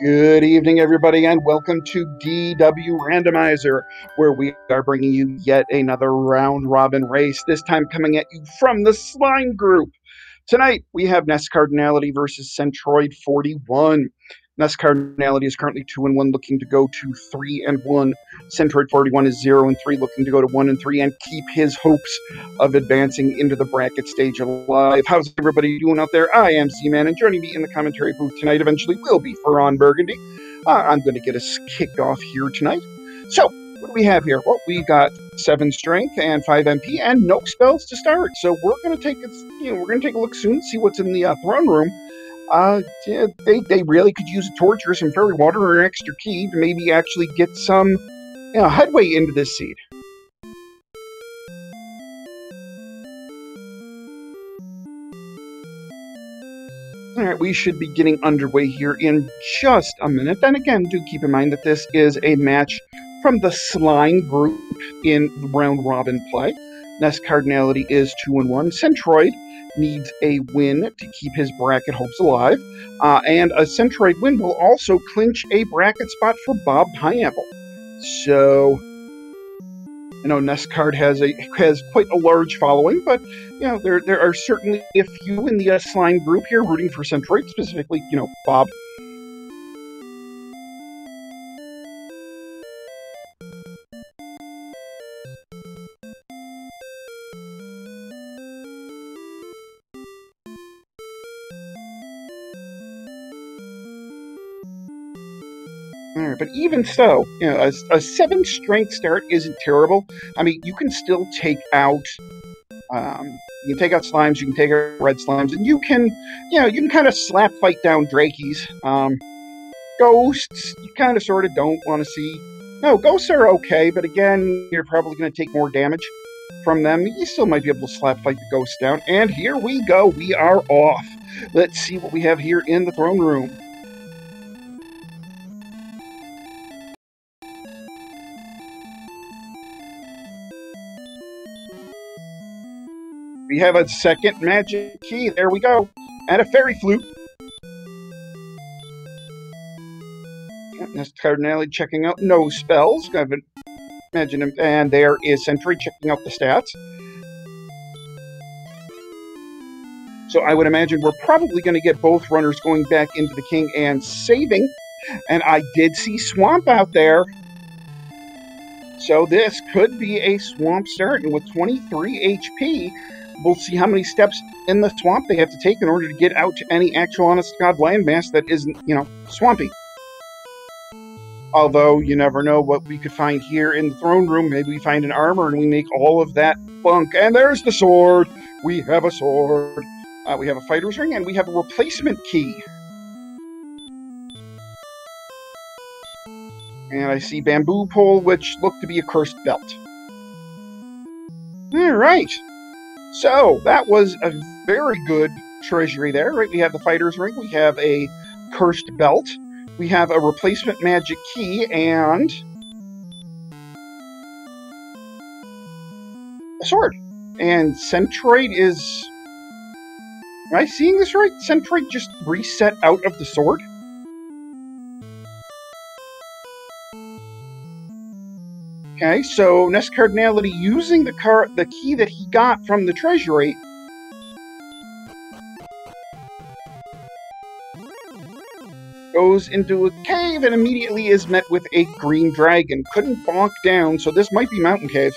Good evening, everybody, and welcome to DW Randomizer, where we are bringing you yet another round-robin race, this time coming at you from the Slime Group. Tonight, we have NESCardinality versus Centroid41. NESCardinality is currently 2-1, looking to go to 3-1. Centroid41 is 0-3, looking to go to 1-3 and keep his hopes of advancing into the bracket stage alive. How's everybody doing out there? I am Z-Man, and joining me in the commentary booth tonight eventually will be Ferran Burgundy. I'm going to get us kicked off here tonight. So, what do we have here? Well, we got 7 strength and 5 MP and no spells to start. So we're going to take a look soon, see what's in the throne room. Yeah, they really could use a torch or some fairy water or an extra key to maybe actually get some headway into this seed. Alright, we should be getting underway here in just a minute. And again, do keep in mind that this is a match from the Slime Group in round-robin play. NESCardinality is 2-1. Centroid needs a win to keep his bracket hopes alive. And a Centroid win will also clinch a bracket spot for Bob Pineapple. So, I know NESCard has quite a large following, but there are certainly a few in the Slime Group here rooting for Centroid, specifically, Bob. But even so, a 7 strength start isn't terrible. I mean, you can still take out, slimes, you can take out red slimes, and you can kind of slap fight down Drakies. Ghosts, you kind of sort of don't want to see. No, ghosts are okay, but again, you're probably going to take more damage from them. You still might be able to slap fight the ghosts down. And here we go. We are off. Let's see what we have here in the throne room. We have a second magic key. There we go. And a fairy flute. NESCardinality checking out no spells. I would imagine him. And there is Centroid checking out the stats. So I would imagine we're probably going to get both runners going back into the king and saving. And I did see Swamp out there. So this could be a Swamp start. And with 23 HP... we'll see how many steps in the swamp they have to take in order to get out to any actual honest-to-God landmass that isn't, swampy. Although, you never know what we could find here in the throne room. Maybe we find an armor and we make all of that bunk. And there's the sword! We have a sword. We have a fighter's ring, and we have a replacement key. And I see bamboo pole, which looked to be a cursed belt. Alright. So, that was a very good treasury there, right? We have the fighter's ring, we have a cursed belt, we have a replacement magic key, and a sword. And Centroid is... am I seeing this right? Centroid just reset out of the sword? Okay, so NESCardinality using the key that he got from the treasury goes into a cave and immediately is met with a green dragon. Couldn't bonk down, so this might be Mountain Cave.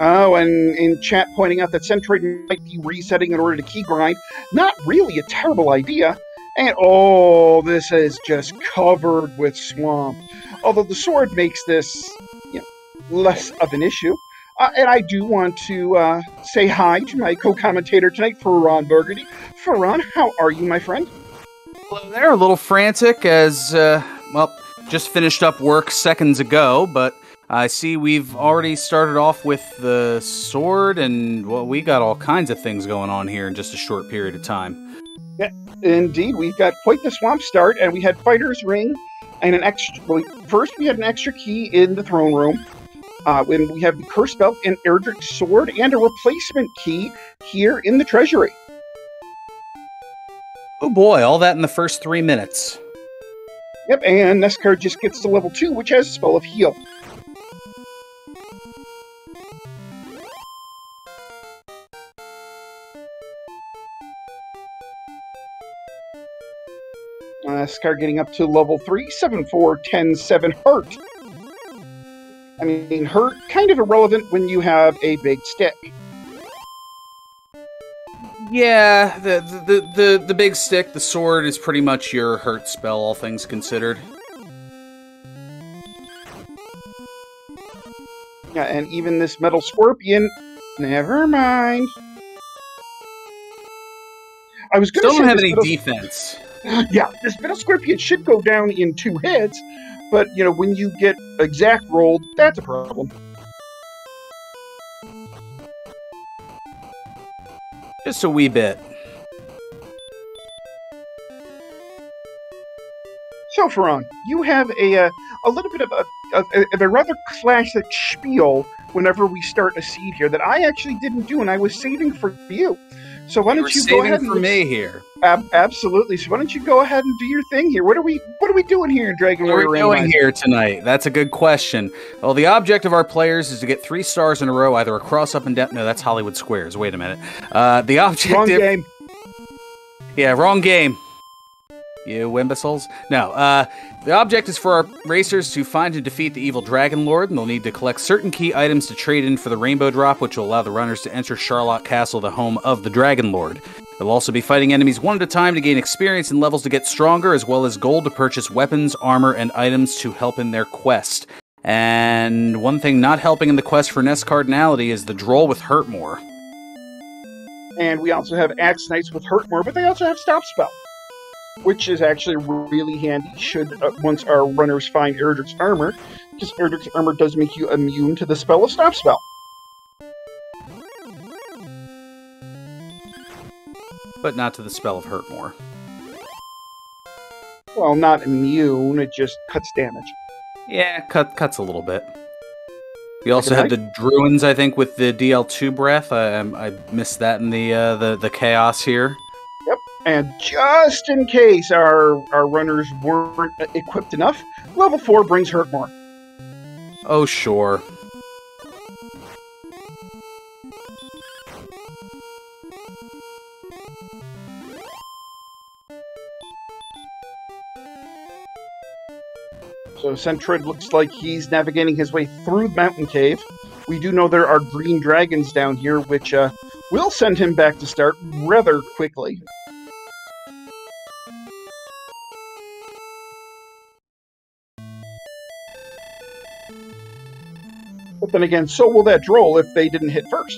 Oh, and in chat pointing out that Centroid might be resetting in order to key grind. Not really a terrible idea. And, oh, this is just covered with swamp. Although the sword makes this, less of an issue. And I do want to say hi to my co-commentator tonight, Ferran Burgundy. Ferran, how are you, my friend? Hello there, a little frantic as, just finished up work seconds ago, but I see we've already started off with the sword, and, well, we got all kinds of things going on here in just a short period of time. Yeah, indeed, we've got quite the swamp start, and we had Fighter's Ring, and an extra... well, first we had an extra key in the throne room, When we have the Curse Belt and Erdrick's Sword and a replacement key here in the treasury. Oh boy, all that in the first 3 minutes. Yep, and NESCard just gets to level 2, which has a spell of Heal. NESCard getting up to level 3, 7, 4, 10, 7, Hurt. I mean, Hurt, kind of irrelevant when you have a big stick. Yeah, the big stick, the sword, is pretty much your hurt spell, all things considered. Yeah, and even this Metal Scorpion, never mind. I was going to say don't have any defense. Yeah, this Metal Scorpion should go down in 2 hits, but, you know, when you get exact rolled, that's a problem. Just a wee bit. So, Ferran, you have a little bit of a rather classic spiel whenever we start a seed here that I actually didn't do, and I was saving for you. So why don't you go ahead and for me here? Absolutely. So why don't you go ahead and do your thing here? What are we doing here in Dragon Warrior? What are we doing here tonight? That's a good question. Well, the object of our players is to get 3 stars in a row, either across, up, and down. No, that's Hollywood Squares. Wait a minute. The objective. Wrong game. Yeah, wrong game. You imbeciles. No, the object is for our racers to find and defeat the evil Dragon Lord, and they'll need to collect certain key items to trade in for the Rainbow Drop, which will allow the runners to enter Charlotte Castle, the home of the Dragon Lord. They'll also be fighting enemies one at a time to gain experience and levels to get stronger, as well as gold to purchase weapons, armor, and items to help in their quest. And one thing not helping in the quest for NESCardinality is the Droll with Hurtmore. And we also have Axe Knights with Hurtmore, but they also have Stop Spell, which is actually really handy should once our runners find Erdrick's Armor, because Erdrick's Armor does make you immune to the spell of Stop Spell. But not to the spell of Hurtmore. Well, not immune, it just cuts damage. Yeah, cuts a little bit. We also have the Druins, I think, with the DL2 breath. I missed that in the chaos here. Yep, and just in case our runners weren't equipped enough, level 4 brings Hurtmore. Oh, sure. So Centroid looks like he's navigating his way through the mountain cave. We do know there are green dragons down here, which will send him back to start rather quickly. But then again, so will that Droll if they didn't hit first.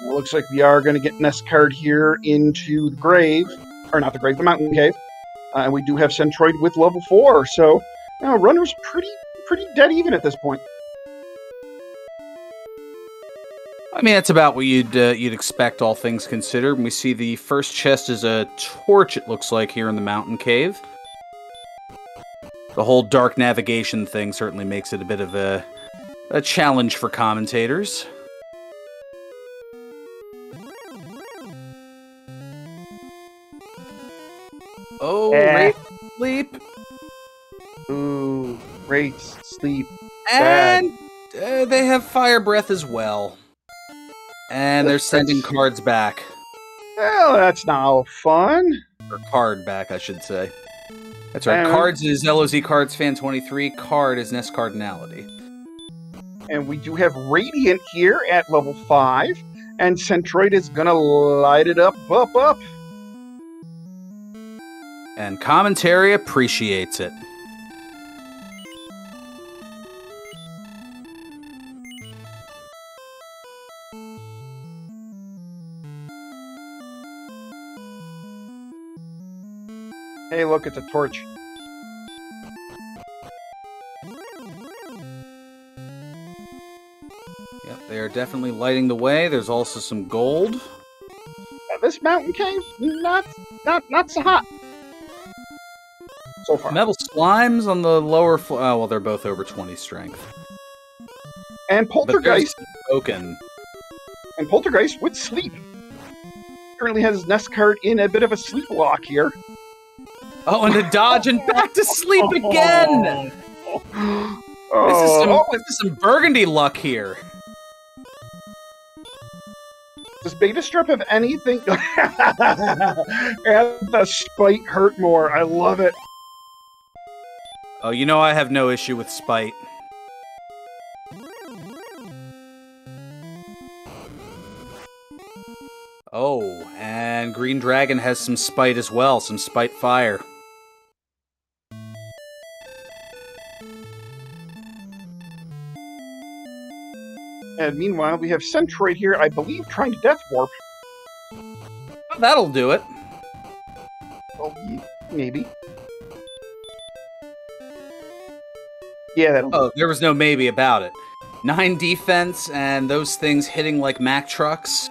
Looks like we are going to get NESCard here into the grave, or not the grave, the mountain cave. And we do have Centroid with level 4, so runner's pretty dead even at this point. I mean, that's about what you'd expect, all things considered. We see the first chest is a torch, it looks like, here in the mountain cave. The whole dark navigation thing certainly makes it a bit of a challenge for commentators. Oh, Wraith sleep. Ooh, Wraith sleep. And they have fire breath as well. And they're sending cards back. Well, that's now fun. Or card back, I should say. That's right. Cards is LOZ Cards Fan 23. Card is NESCardinality. And we do have Radiant here at level 5. And Centroid is going to light it up. And commentary appreciates it. Hey, look, it's a torch. they're definitely lighting the way. There's also some gold. This mountain cave, not so hot so far. Metal slimes on the lower floor. Oh, well, they're both over 20 strength. And Poltergeist. Spoken. And Poltergeist would sleep. Currently has his NESCard in a bit of a sleep lock here. Oh, and a dodge and back to sleep again! This is some burgundy luck here. Does Beta Strip have anything? And the spite hurt more. I love it. Oh, you know I have no issue with spite. Oh, and Green Dragon has some spite as well, some spite fire. And meanwhile, we have Centroid here, I believe, trying to Death Warp. Oh, that'll do it. Well, maybe. Yeah, that'll do it. Oh, there was no maybe about it. 9 defense, and those things hitting like Mack trucks.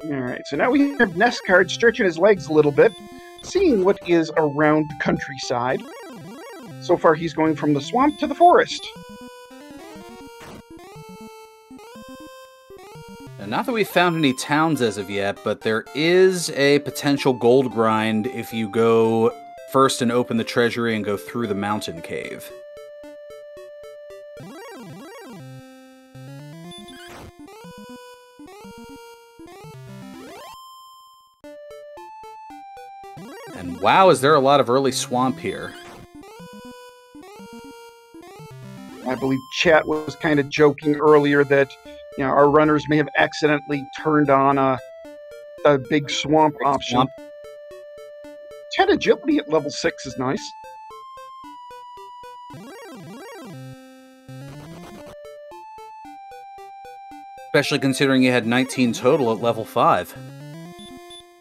Alright, so now we have NESCard stretching his legs a little bit, seeing what is around the countryside. So far, he's going from the swamp to the forest. And not that we've found any towns as of yet, but there is a potential gold grind if you go first and open the treasury and go through the mountain cave. And wow, is there a lot of early swamp here. I believe chat was kind of joking earlier that, you know, our runners may have accidentally turned on a big swamp option. Swamp. 10 agility at level 6 is nice. Especially considering you had 19 total at level 5.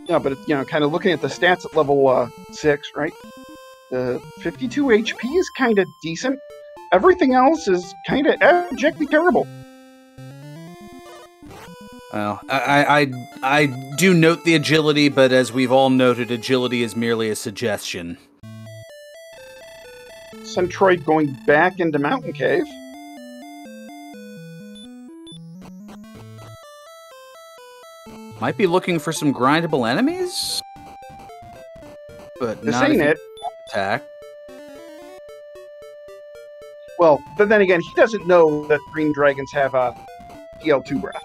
Yeah, but, you know, kind of looking at the stats at level 6, right? The 52 HP is kind of decent. Everything else is kind of abjectly terrible. Well, I do note the agility, but as we've all noted, agility is merely a suggestion. Centroid going back into Mountain Cave. Might be looking for some grindable enemies? But This not ain't if it. attack. Well, but then again, he doesn't know that green dragons have a PL2 breath.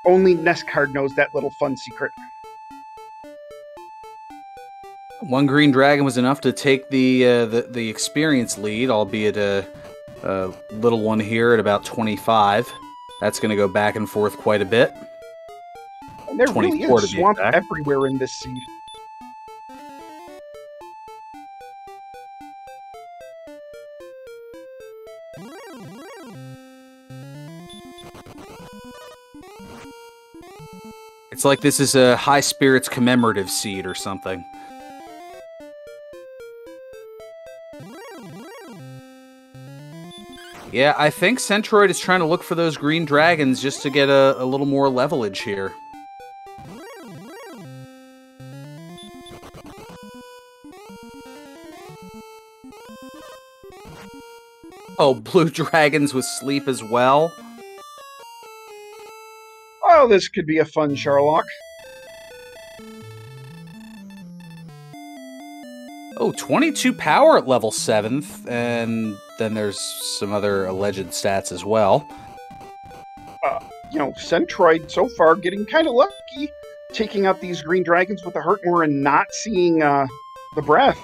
Only NESCard knows that little fun secret. One green dragon was enough to take the experience lead, albeit a little one here at about 25. That's going to go back and forth quite a bit. And there really 24 is to be swamp exact. everywhere in this seed. It's like this is a high spirits commemorative seed or something. Yeah, I think Centroid is trying to look for those green dragons just to get a little more levelage here. Oh, blue dragons with sleep as well. Oh, this could be a fun Sherlock. Oh, 22 power at level 7th, and then there's some other alleged stats as well. You know, Centroid so far getting kind of lucky, taking out these green dragons with the Hurtmore and not seeing the breath.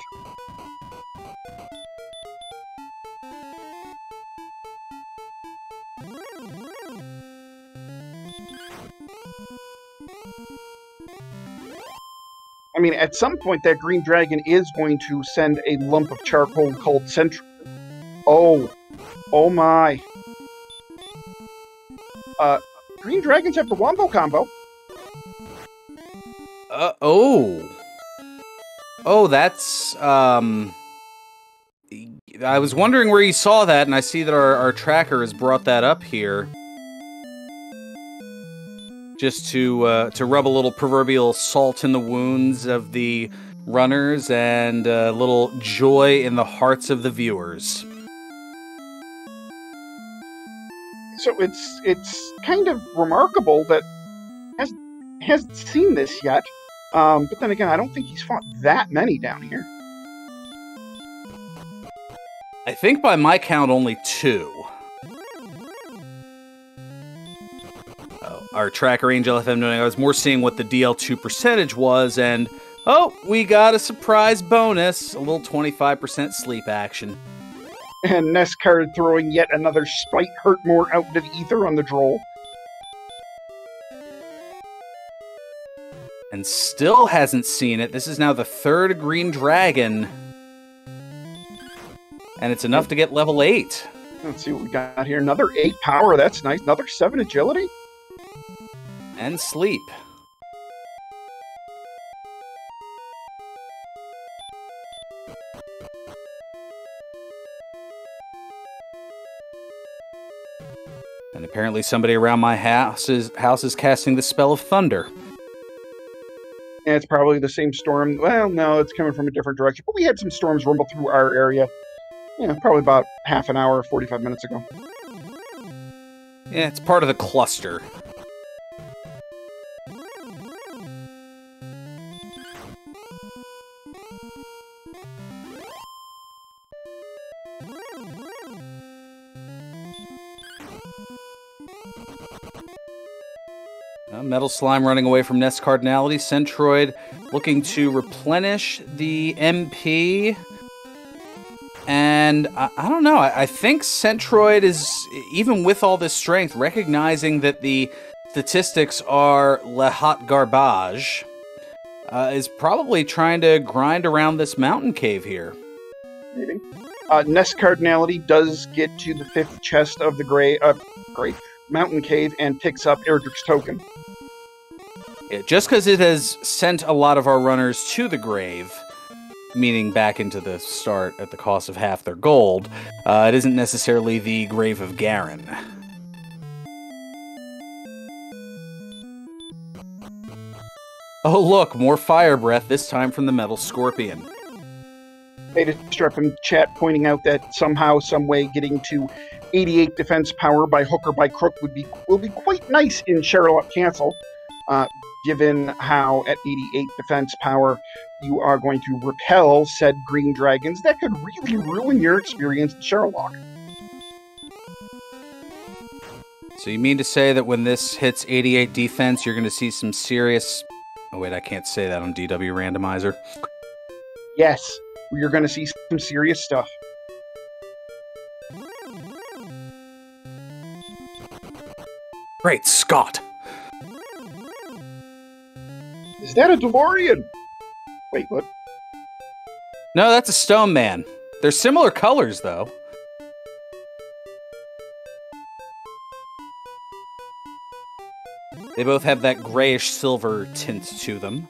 I mean, at some point, that green dragon is going to send a lump of charcoal called Centroid. Oh. Oh my. Green dragons have the Wombo combo. Oh. Oh, that's, I was wondering where you saw that, and I see that our tracker has brought that up here. Just to rub a little proverbial salt in the wounds of the runners and a little joy in the hearts of the viewers. So it's kind of remarkable that hasn't seen this yet. But then again, I don't think he's fought that many down here. I think by my count, only 2. Our tracker Angel FM doing. I was more seeing what the DL2 percentage was, and oh, we got a surprise bonus, a little 25% sleep action. And NESCard throwing yet another Spite Hurtmore out into the ether on the droll. And still hasn't seen it. This is now the 3rd green dragon. And it's enough to get level 8. Let's see what we got here. Another 8 power, that's nice. Another 7 agility. And sleep. And apparently somebody around my house is casting the spell of thunder. And it's probably the same storm. Well, no, it's coming from a different direction. But we had some storms rumble through our area. Yeah, probably about half an hour, 45 minutes ago. Yeah, it's part of the cluster. Metal Slime running away from NESCardinality. Centroid looking to replenish the MP. And I don't know. I think Centroid is, even with all this strength, recognizing that the statistics are le hot garbage, is probably trying to grind around this mountain cave here. Maybe. NESCardinality does get to the 5th chest of the gray mountain cave and picks up Erdrick's token. Yeah, just because it has sent a lot of our runners to the grave, meaning back into the start at the cost of half their gold, it isn't necessarily the grave of Garen. Oh look, more fire breath, this time from the Metal Scorpion. Made a strip in chat pointing out that somehow, some way, getting to 88 defense power by hook or by crook will be quite nice in Sherlock Castle, given how at 88 defense power you are going to repel said green dragons. That could really ruin your experience in Sherlock. So you mean to say that when this hits 88 defense, you're going to see some serious... Oh wait, I can't say that on DW Randomizer. Yes, you're going to see some serious stuff. Great Scott! Is that a DeLorean? Wait, what? No, that's a Stone Man. They're similar colors, though. They both have that grayish silver tint to them.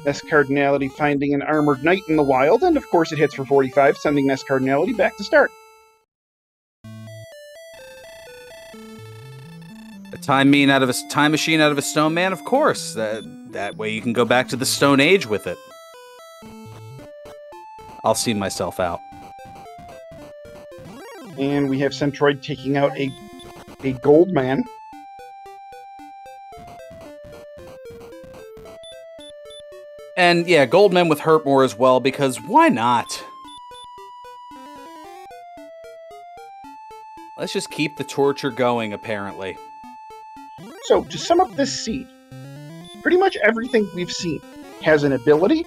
NESCardinality finding an armored knight in the wild, and of course it hits for 45, sending NESCardinality back to start. A time machine out of a Stone Man, of course. That way you can go back to the Stone Age with it. I'll see myself out. And we have Centroid taking out a gold man. And yeah, Goldman with Hurtmore as well, because why not? Let's just keep the torture going, apparently. So, to sum up this seed, pretty much everything we've seen has an ability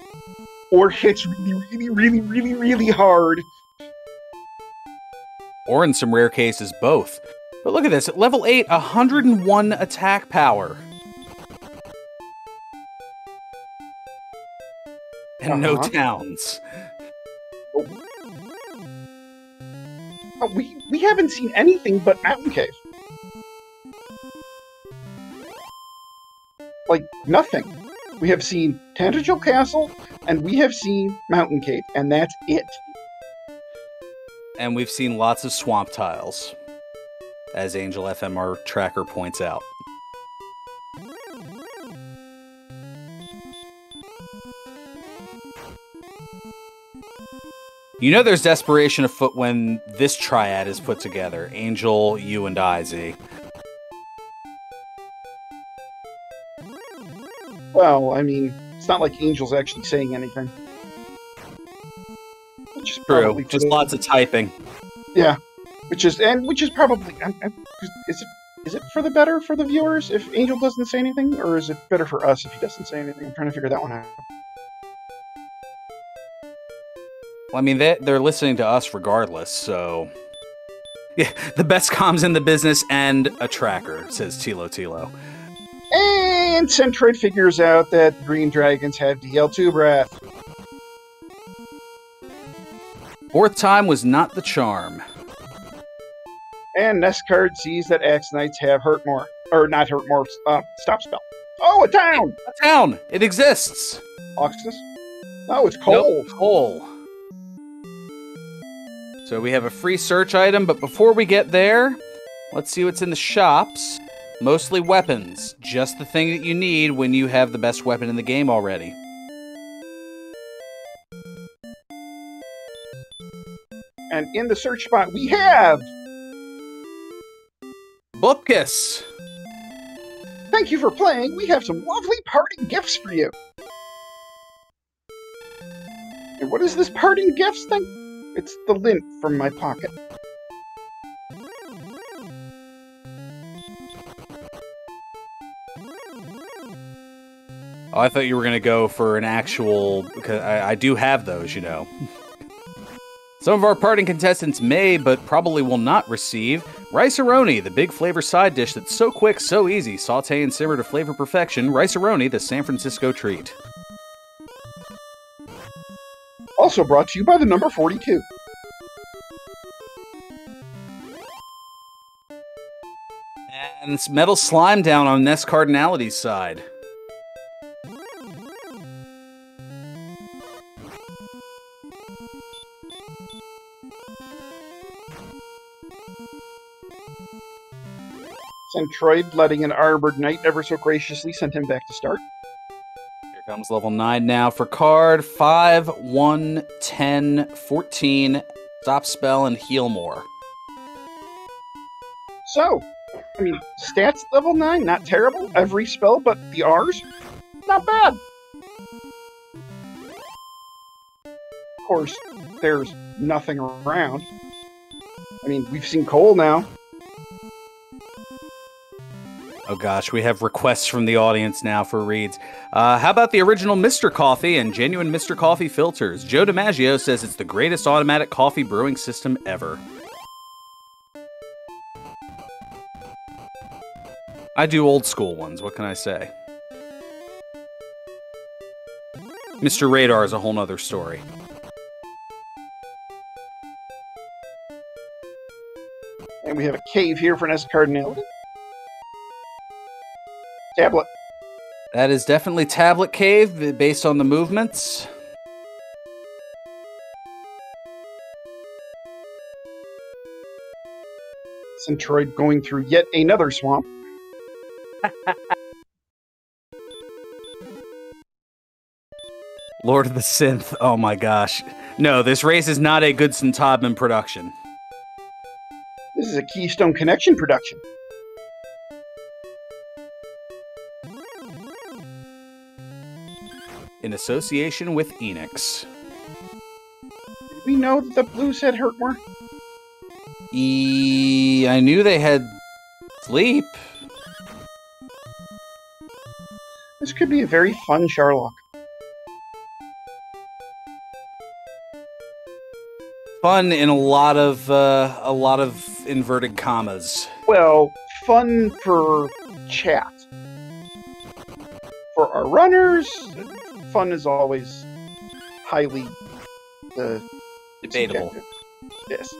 or hits really hard. Or in some rare cases, both. But look at this, at level 8, 101 attack power. And no towns. Oh, we haven't seen anything but Mountain Cave. like nothing. We have seen Tangential Castle, and we have seen Mountain Cave, and that's it. And we've seen lots of swamp tiles, as Angel FMR Tracker points out. You know there's desperation afoot when this triad is put together. Angel, you, and I, Z. Well, I mean, it's not like Angel's actually saying anything. Which is True, just lots of typing. Yeah, which is probably... Is it for the better for the viewers if Angel doesn't say anything? Or is it better for us if he doesn't say anything? I'm trying to figure that one out. Well, I mean, they're listening to us regardless, so... Yeah, the best comms in the business and a tracker, says Tilo. And Centroid figures out that green dragons have DL2 breath. Fourth time was not the charm. And NESCard sees that Axe Knights have Hurt More. Or not Hurt More, Stop Spell. Oh, a town! A town! It exists! Oxus? No, it's coal. Nope, coal. So we have a free search item, but before we get there, let's see what's in the shops. Mostly weapons. Just the thing that you need when you have the best weapon in the game already. And in the search spot, we have... Bupkis! Thank you for playing. We have some lovely parting gifts for you. And what is this parting gifts thing? It's the lint from my pocket. Oh, I thought you were going to go for an actual... Because I do have those, you know. Some of our parting contestants may, but probably will not receive Rice-A-Roni, the big flavor side dish that's so quick, so easy. Saute and simmer to flavor perfection. Rice-A-Roni, the San Francisco treat. Also brought to you by the number 42. And it's Metal Slime down on NESCardinality's side. Centroid, letting an Armored Knight ever so graciously sent him back to start. Here comes level 9 now for card. 5, 1, 10, 14, stop spell, and heal more. So, I mean, stats level 9, not terrible. Every spell but the R's, not bad. Of course, there's nothing around. I mean, we've seen coal now. Oh gosh, we have requests from the audience now for reads. How about the original Mr. Coffee and genuine Mr. Coffee filters? Joe DiMaggio says it's the greatest automatic coffee brewing system ever. I do old school ones, what can I say? Mr. Radar is a whole nother story. And we have a cave here for NESCardinality. Tablet. That is definitely Tablet Cave, based on the movements. Centroid going through yet another swamp. Lord of the Synth, oh my gosh. No, this race is not a Goodson Todman production. This is a Keystone Connection production. In association with Enix. Did we know that the Blues had Hurt More? I knew they had sleep. This could be a very fun Sherlock. Fun in a lot of inverted commas. Well, fun for chat. For our runners, fun is always highly debatable. Subjective. Yes.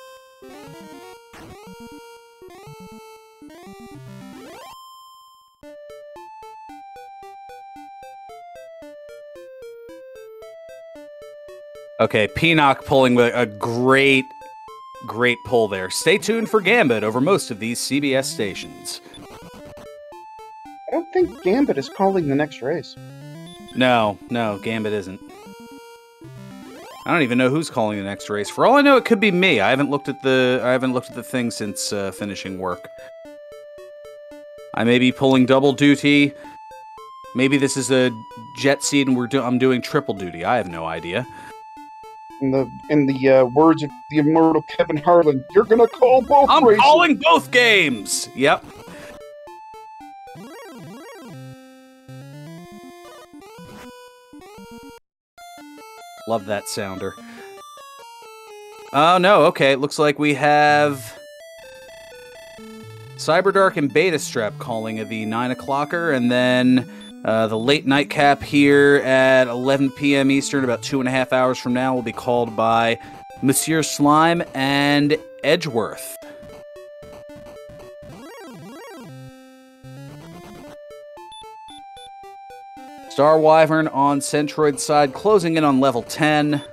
Okay, Peanock pulling a great pull there. Stay tuned for Gambit over most of these CBS stations. I don't think Gambit is calling the next race. No, Gambit isn't. I don't even know who's calling the next race. For all I know, it could be me. I haven't looked at the thing since finishing work. I may be pulling double duty. Maybe this is a jet seat and I'm doing triple duty. I have no idea. In the words of the immortal Kevin Harlan, you're gonna call both I'm races. calling both games! Yep. Love that sounder. Oh, no, okay. It looks like we have Cyberdark and Betastrap calling the 9 o'clocker, and then the late nightcap here at 11 p.m. Eastern, about 2.5 hours from now, will be called by Monsieur Slime and Edgeworth. Star Wyvern on Centroid side, closing in on level 10.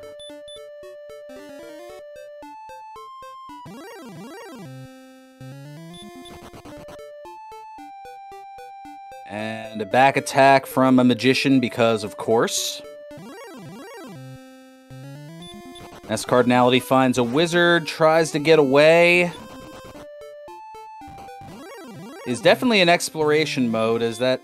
And a back attack from a Magician because, of course. NESCardinality finds a Wizard, tries to get away. Is definitely an exploration mode, as that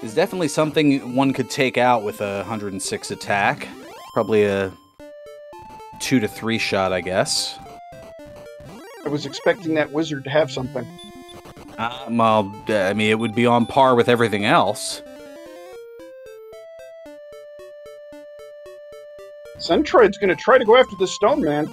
is definitely something one could take out with a 106 attack. Probably a 2 to 3 shot, I was expecting that Wizard to have something. Well, I mean, it would be on par with everything else. Centroid's gonna try to go after the Stone Man.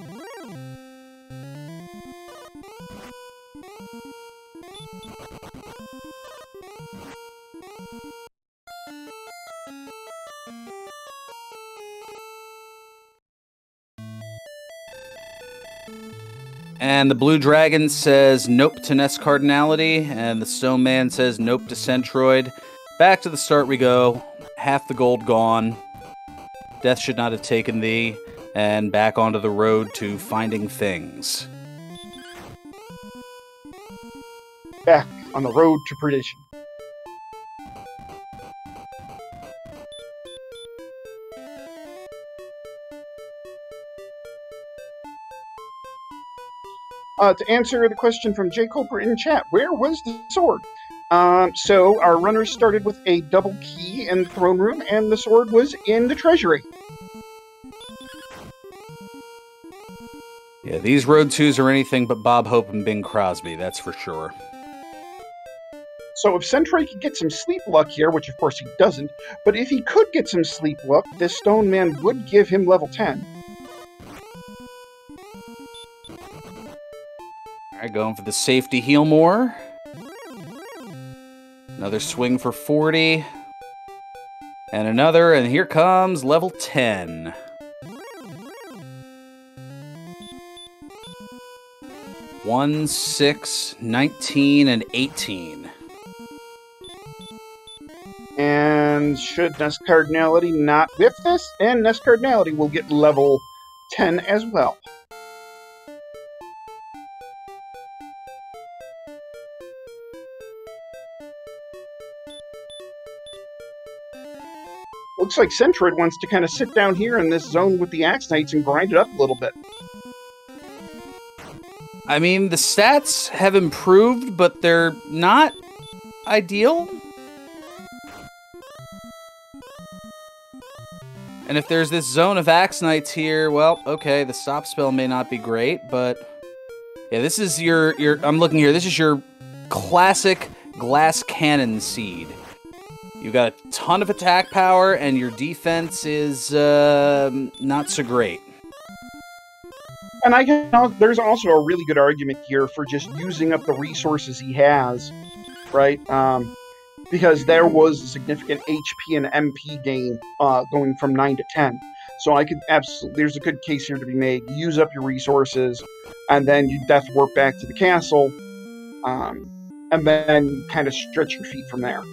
And the Blue Dragon says nope to NESCardinality, and the Stone Man says nope to Centroid. Back to the start we go. Half the gold gone. Death should not have taken thee. And back onto the road to finding things. Back on the road to perdition. To answer the question from J. Culper in chat, where was the sword? So our runners started with a double key in the throne room, and the sword was in the treasury. Yeah, these Road 2s are anything but Bob Hope and Bing Crosby, that's for sure. So if Centroid could get some sleep luck here, which of course he doesn't, but if he could get some sleep luck, this Stone Man would give him level 10. Alright, going for the safety heal more. Another swing for 40. And another, and here comes level 10. One, 6, 19, and 18. And should NESCardinality not whiff this, and NESCardinality will get level 10 as well. Looks like Centroid wants to kind of sit down here in this zone with the Axe Knights and grind it up a little bit. I mean, the stats have improved, but they're not ideal. And if there's this zone of Axe Knights here, well, okay, the stop spell may not be great, but yeah, this is your I'm looking here, this is your classic glass cannon seed. You've got a ton of attack power, and your defense is not so great. And there's also a really good argument here for just using up the resources he has, right? Because there was a significant HP and MP gain going from 9 to 10. So there's a good case here to be made. You use up your resources, and then you death warp back to the castle, and then kind of stretch your feet from there.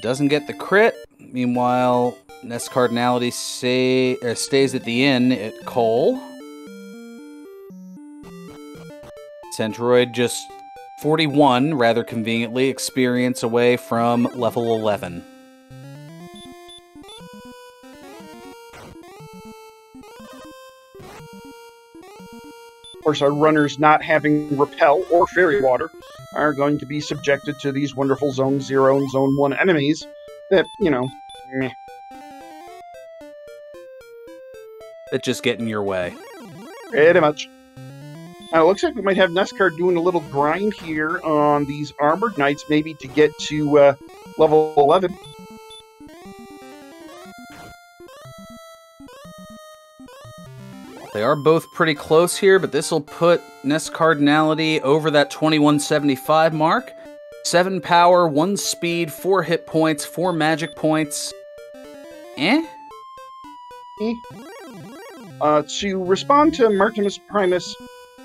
Doesn't get the crit. Meanwhile, NESCardinality stays at the inn at Cole. Centroid just 41, rather conveniently, experience away from level 11. Of course, our runners not having Repel or Fairy Water are going to be subjected to these wonderful Zone 0 and Zone 1 enemies that, meh. That just get in your way. Pretty much. Now, it looks like we might have NESCard doing a little grind here on these Armored Knights, maybe to get to level 11. They are both pretty close here, but this will put NESCardinality over that 2175 mark. 7 power, 1 speed, 4 hit points, 4 magic points. To respond to Martimus Primus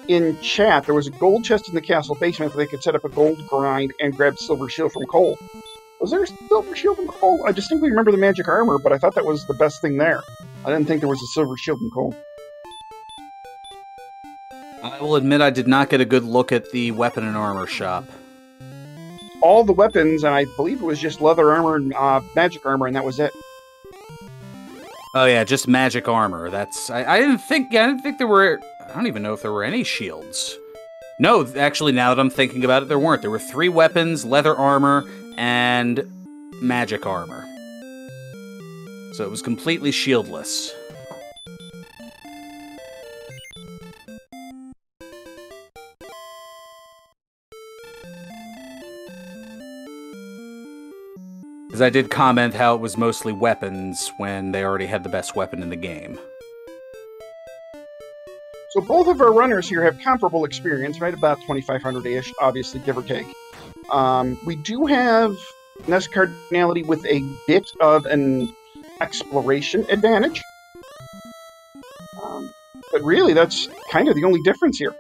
in chat, there was a gold chest in the castle basement where they could set up a gold grind and grab Silver Shield from Cole. Was there a Silver Shield from Cole? I distinctly remember the magic armor, but I thought that was the best thing there. I didn't think there was a Silver Shield from Cole. I will admit I did not get a good look at the weapon and armor shop. All the weapons, and I believe it was just leather armor and magic armor, and that was it. Oh yeah, just magic armor. I didn't think there were. I don't even know if there were any shields. No, actually, now that I'm thinking about it, there weren't. There were 3 weapons, leather armor, and magic armor. So it was completely shieldless. Because I did comment how it was mostly weapons when they already had the best weapon in the game. So both of our runners here have comparable experience, right? About 2,500-ish, obviously, give or take. We do have NESCardinality with a bit of an exploration advantage. But really, that's kind of the only difference here.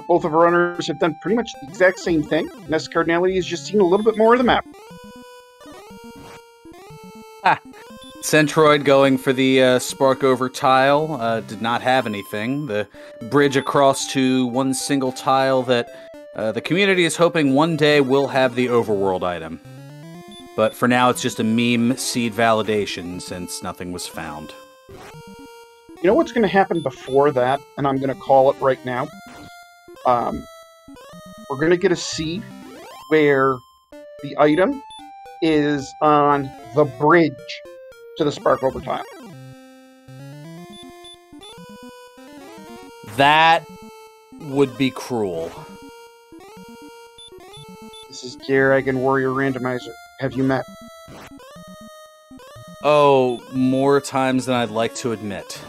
Both of our runners have done pretty much the exact same thing. NESCardinality has just seen a little bit more of the map. Centroid going for the spark over tile did not have anything. The bridge across to one single tile that the community is hoping one day will have the overworld item. But for now, it's just a meme seed validation since nothing was found. You know what's going to happen before that, and I'm going to call it right now? We're going to get a seed where the item is on the bridge to the spark over tile. That would be cruel. This is Dragon Warrior Randomizer. Have you met? Oh, more times than I'd like to admit.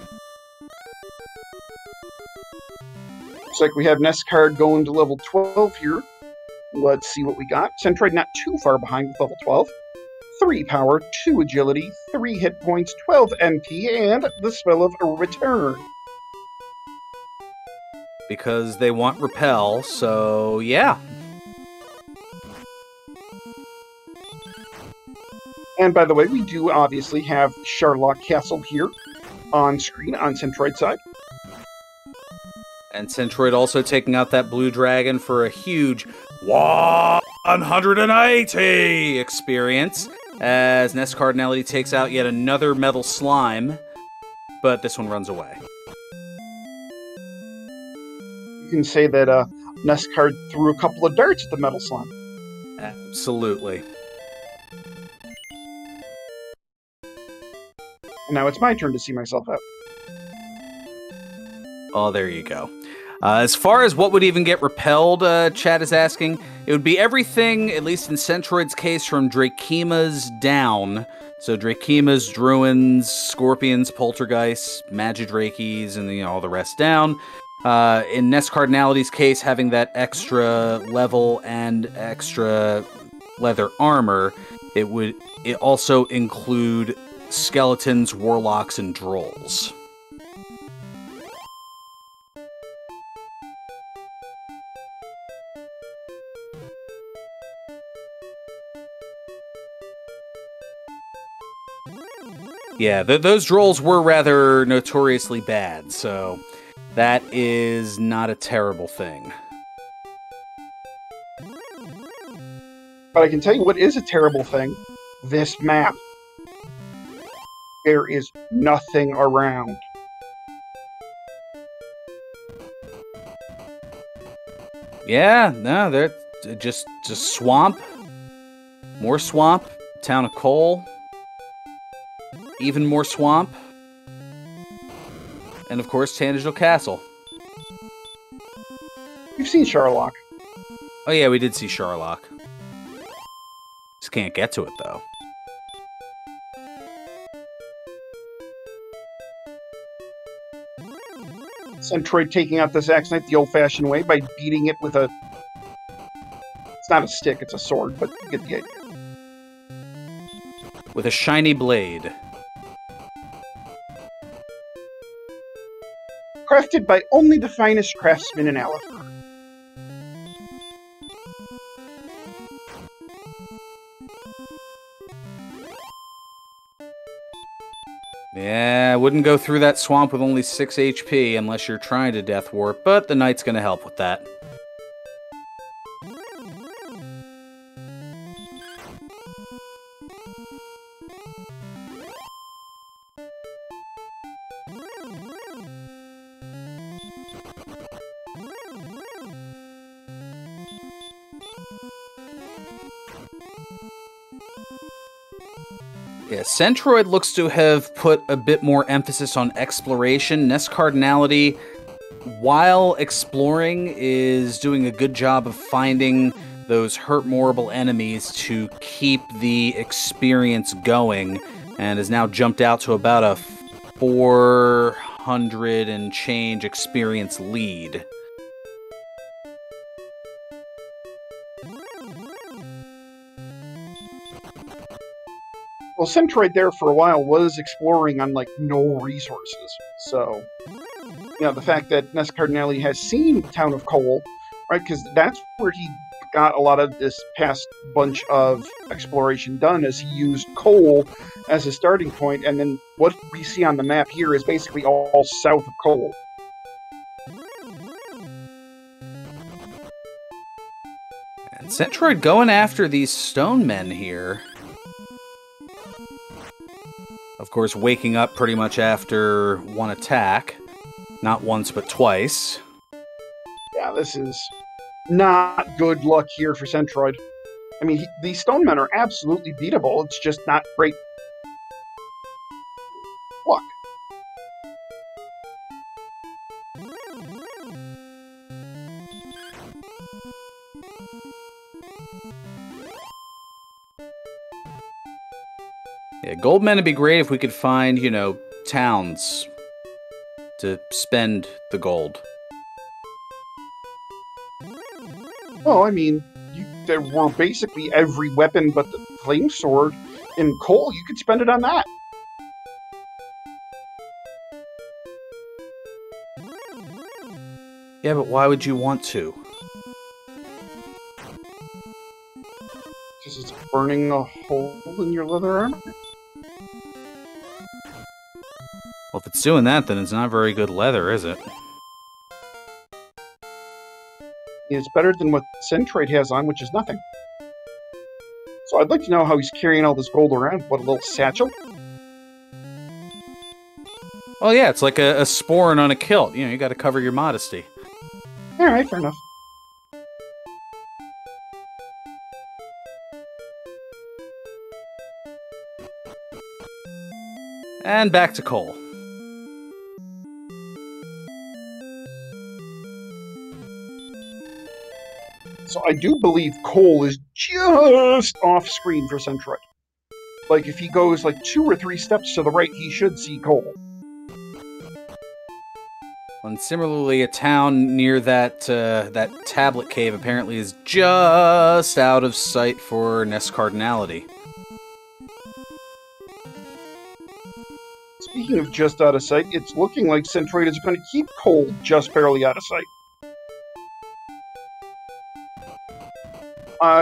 Looks like we have NESCard going to level 12 here. Let's see what we got. Centroid not too far behind with level 12. 3 power, 2 agility, 3 hit points, 12 MP, and the spell of Return. Because they want Repel, so yeah. And by the way, we do obviously have Charlotte Castle here on screen on Centroid's side. And Centroid also taking out that blue dragon for a huge 180 experience, as NESCardinality takes out yet another metal slime, but this one runs away. You can say that NESCard threw a couple of darts at the metal slime. Absolutely. Now it's my turn to see myself out. Oh, there you go. As far as what would even get repelled, Chad is asking, it would be everything, at least in Centroid's case, from Drakeema's down. So Drakeema's, Druins, Scorpions, Poltergeists, Magidrakes, and all the rest down. In NESCardinality's case, having that extra level and extra leather armor, it also include skeletons, warlocks, and drolls. Yeah, those drolls were rather notoriously bad, so that is not a terrible thing. But I can tell you what is a terrible thing. This map. There is nothing around. Yeah, no, they're just swamp. More swamp. Town of coal. Even more swamp. And of course, Tangential Castle. We've seen Sharlock. Oh yeah, we did see Sharlock. Just can't get to it, though. Centroid taking out this Axe Knight the old-fashioned way by beating it with a... It's not a stick, it's a sword, but you get the idea. With a shiny blade. Crafted by only the finest craftsmen in Alethar. Yeah, I wouldn't go through that swamp with only 6 HP unless you're trying to Death Warp, but the Knight's gonna help with that. Yeah, Centroid looks to have put a bit more emphasis on exploration. NESCardinality, while exploring, is doing a good job of finding those hurt-morable enemies to keep the experience going, and has now jumped out to about a 400 and change experience lead. Well, Centroid there for a while was exploring on, like, no resources. So, you know, the fact that NESCardinality has seen Town of Coal, right, because that's where he got a lot of this past bunch of exploration done, as he used coal as a starting point, and then what we see on the map here is basically all south of coal. And Centroid going after these stone men here. Of course, waking up pretty much after one attack. Not once, but twice. Yeah, this is not good luck here for Centroid. I mean, these stone men are absolutely beatable. It's just not great luck. Yeah, gold men would be great if we could find, you know, towns to spend the gold. Well, I mean, there were basically every weapon but the flame sword in coal. You could spend it on that. Yeah, but why would you want to? Because it's burning a hole in your leather armor. Well, if it's doing that, then it's not very good leather, is it? It's better than what Centroid has on, which is nothing. So I'd like to know how he's carrying all this gold around. What, a little satchel? Well, yeah, it's like a sporran on a kilt. You know, you gotta cover your modesty. Alright, fair enough. And back to coal. So I do believe coal is just off-screen for Centroid. Like, if he goes, like, 2 or 3 steps to the right, he should see coal. And similarly, a town near that tablet cave apparently is just out of sight for NESCardinality. Speaking of just out of sight, it's looking like Centroid is going to keep coal just barely out of sight.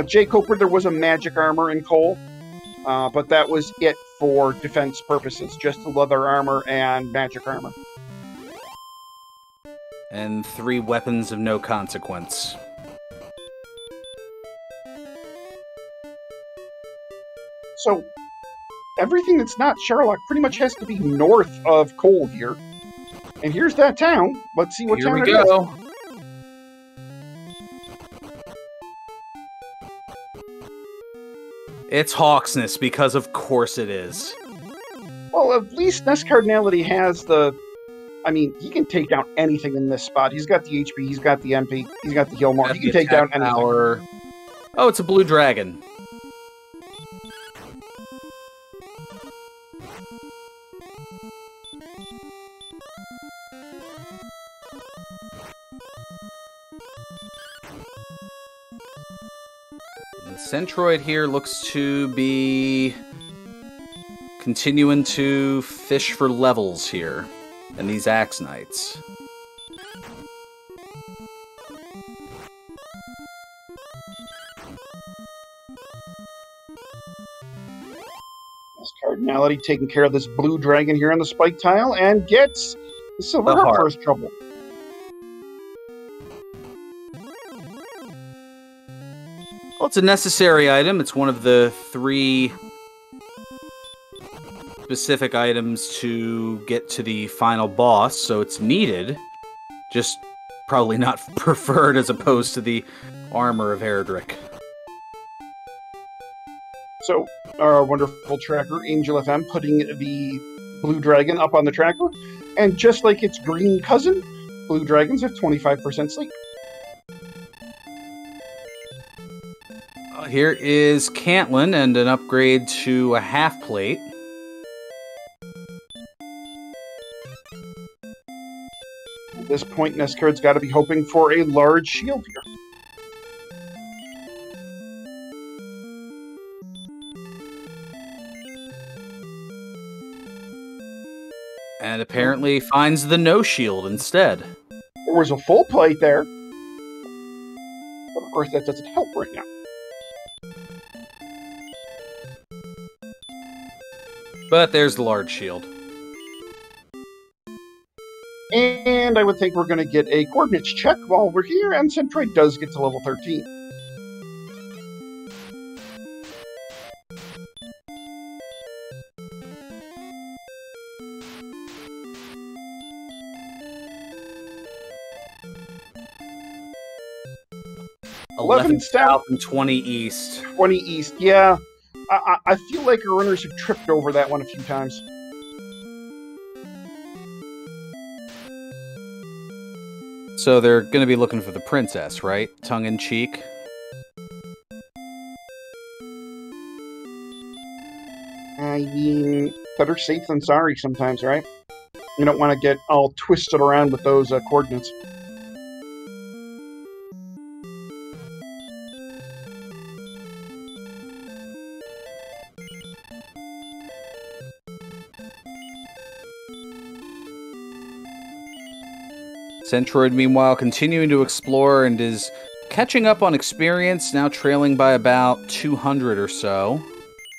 Jay Coper, there was a magic armor in coal, but that was it for defense purposes, just the leather armor and magic armor. And 3 weapons of no consequence. So, everything that's not Sherlock pretty much has to be north of Cole here. And here's that town. Let's see what Here town we it is. go. It's Hawksness, because of course it is. Well, at least NESCardinality has the... I mean, he can take down anything in this spot. He's got the HP, he's got the MP, he's got the heal mark. He can take down anything. Power. Oh, it's a blue dragon. The Centroid here looks to be continuing to fish for levels here, and these Axe Knights. NESCardinality taking care of this blue dragon here on the spike tile and gets the silver heart for his trouble. Well, it's a necessary item. It's one of the 3 specific items to get to the final boss, so it's needed. Just probably not preferred as opposed to the armor of Erdrick. So, our wonderful tracker, Angel FM, putting the blue dragon up on the tracker, and just like its green cousin, blue dragons have 25% sleep. Here is Cantlin and an upgrade to a half plate. At this point, NESCard's got to be hoping for a large shield here. And apparently finds the no shield instead. There was a full plate there. But of course, that doesn't help right now. But there's the large shield. And I would think we're going to get a coordinates check while we're here, and Centroid does get to level 13. $11 south and 20 east. 20 east, yeah. I feel like our runners have tripped over that one a few times. So they're going to be looking for the princess, right? Tongue-in-cheek. I mean, better safe than sorry sometimes, right? You don't want to get all twisted around with those coordinates. Centroid, meanwhile, continuing to explore and is catching up on experience, now trailing by about 200 or so.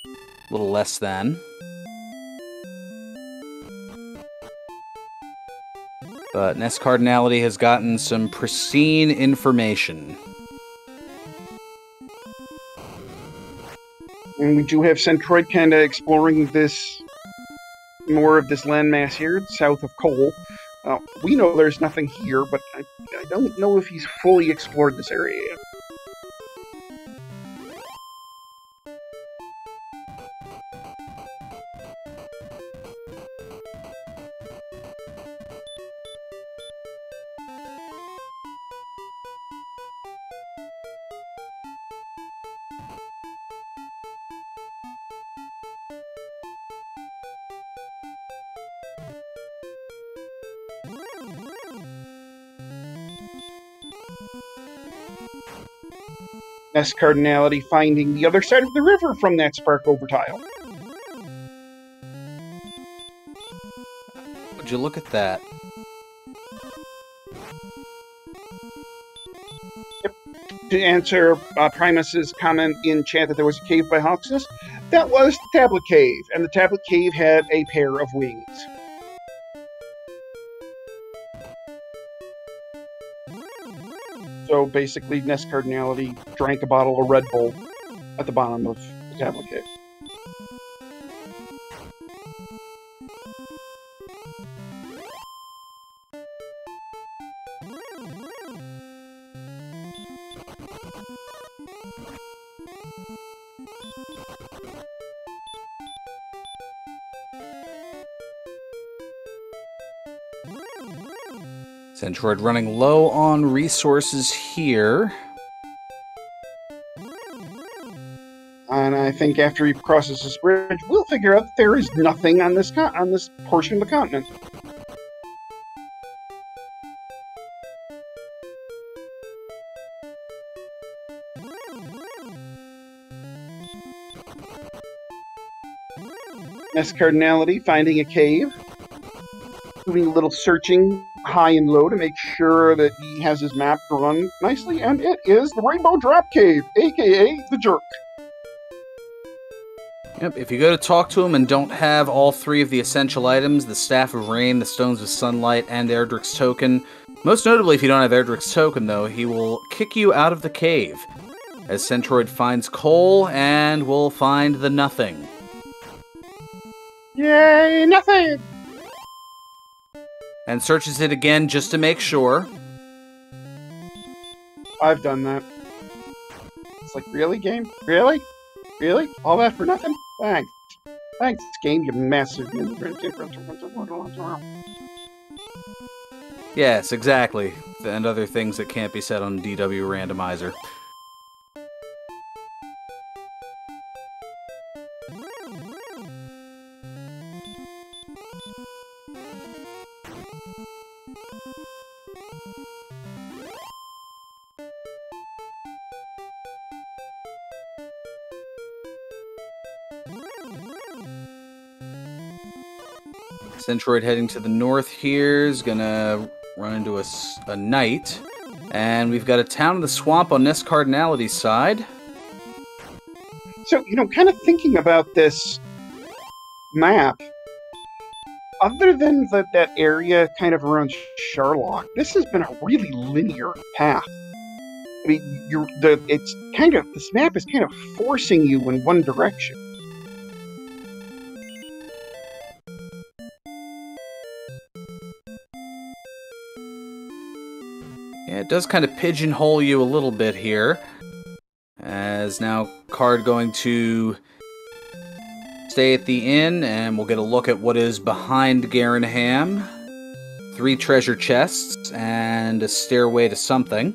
A little less than. But NESCardinality has gotten some pristine information. And we do have Centroid kind of exploring this, more of this landmass here, south of Cole. We know there's nothing here, but I don't know if he's fully explored this area yet. NESCardinality finding the other side of the river from that spark over tile. Would you look at that? To answer Primus's comment in chat that there was a cave by Hawksness, that was the Tablet Cave, and the Tablet Cave had a pair of wings. So basically, NESCardinality drank a bottle of Red Bull at the bottom of the Tablet Cave. Centroid running low on resources here. And I think after he crosses this bridge, we'll figure out that there is nothing on this portion of the continent. NESCardinality finding a cave, doing a little searching high and low to make sure that he has his map drawn nicely, and it is the Rainbow Drop Cave, aka the Jerk. Yep, if you go to talk to him and don't have all three of the essential items, the Staff of Rain, the Stones of Sunlight, and Erdrick's Token, most notably if you don't have Erdrick's Token, though, he will kick you out of the cave, as Centroid finds coal and will find the nothing. Yay, nothing! And searches it again just to make sure. I've done that. It's like, really, game? Really? Really? All that for nothing? Thanks. Thanks, game, you massive... Yes, exactly. And other things that can't be said on DW Randomizer. Centroid heading to the north here is gonna run into a knight. And we've got a town in the swamp on NESCardinality's side. So, kind of thinking about this map, other than that area kind of around Sherlock, this has been a really linear path. I mean, this map is kind of forcing you in one direction. Yeah, it does kind of pigeonhole you a little bit here. As now Card going to stay at the inn, and we'll get a look at what is behind Garenham. 3 treasure chests and a stairway to something.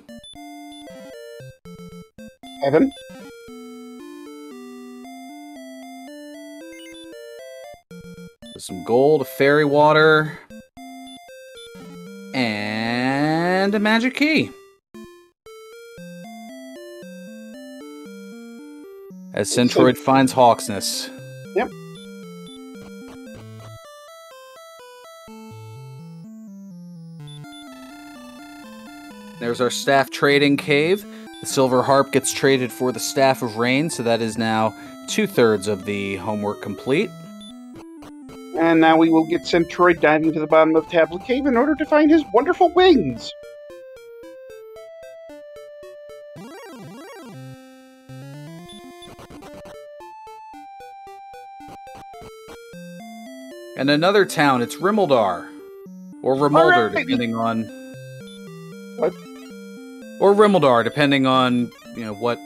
Heaven? Some gold, a fairy water, and a magic key. As Centroid finds Hawksness. Yep. There's our staff trading cave. The silver harp gets traded for the Staff of Rain, so that is now 2/3 of the homework complete. And now we will get Centroid diving to the bottom of Tablet Cave in order to find his wonderful wings. And another town, it's Rimmaldar. Or Rimmaldar, depending on... What? Or Rimmaldar, depending on, what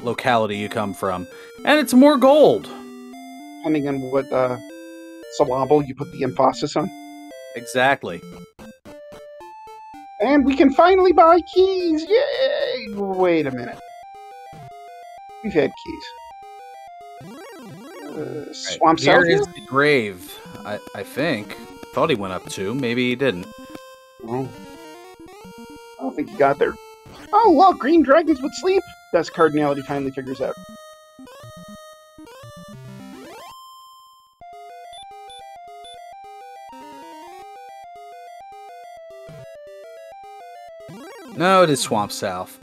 locality you come from. And it's more gold. Depending on what syllable you put the emphasis on. Exactly. And we can finally buy keys! Yay! Wait a minute. We've had keys. Swamp Here South? is the grave, I think. Thought he went up to. Maybe he didn't. Oh. I don't think he got there. Oh, well, green dragons would sleep! NESCardinality finally figures out. No, it is Swamp South.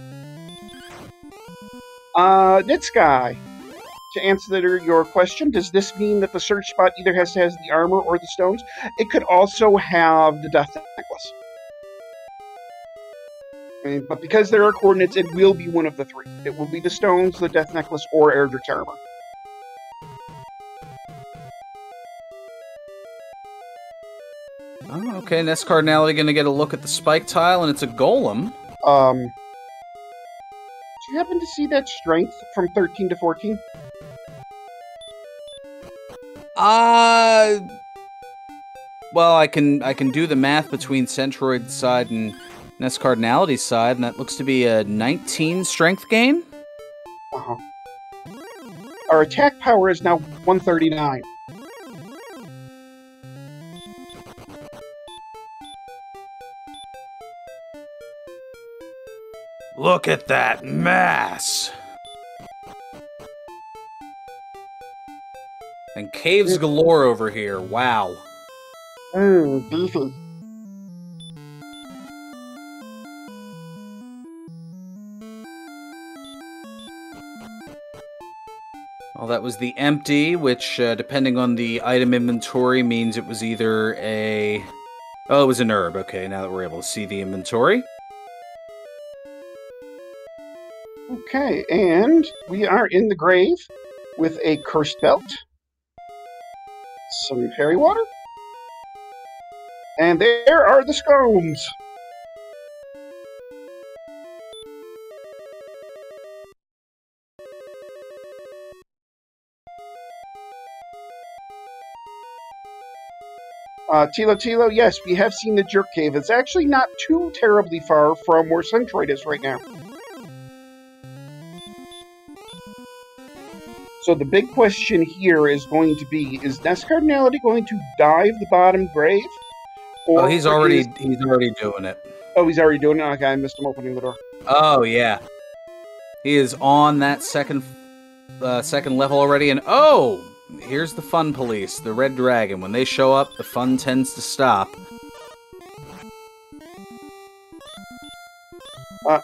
Nitsky, to answer your question, does this mean that the search spot either has to have the armor or the stones? It could also have the death necklace. But because there are coordinates, it will be one of the three. It will be the stones, the death necklace, or Erdrick's armor. Oh, okay, NESCardinality gonna get a look at the spike tile, and it's a golem. Do you happen to see that strength from 13 to 14? Well, I can do the math between Centroid's side and NESCardinality's side, and that looks to be a 19 strength gain. Uh-huh. Our attack power is now 139. Look at that mass! And caves galore over here, wow. Beefy. Well, that was the empty, which, depending on the item inventory, means it was either a... Oh, it was an herb. Okay, now that we're able to see the inventory. Okay, and we are in the grave with a cursed belt, some fairy water, and there are the scones. Tilo, yes, we have seen the Jerk Cave. It's actually not too terribly far from where Centroid is right now. So the big question here is going to be, is NESCardinality going to dive the bottom grave? Or he's already doing it. Oh, he's already doing it? Okay, I missed him opening the door. Oh, yeah. He is on that second level already, and oh! Here's the fun police, the Red Dragon. When they show up, the fun tends to stop.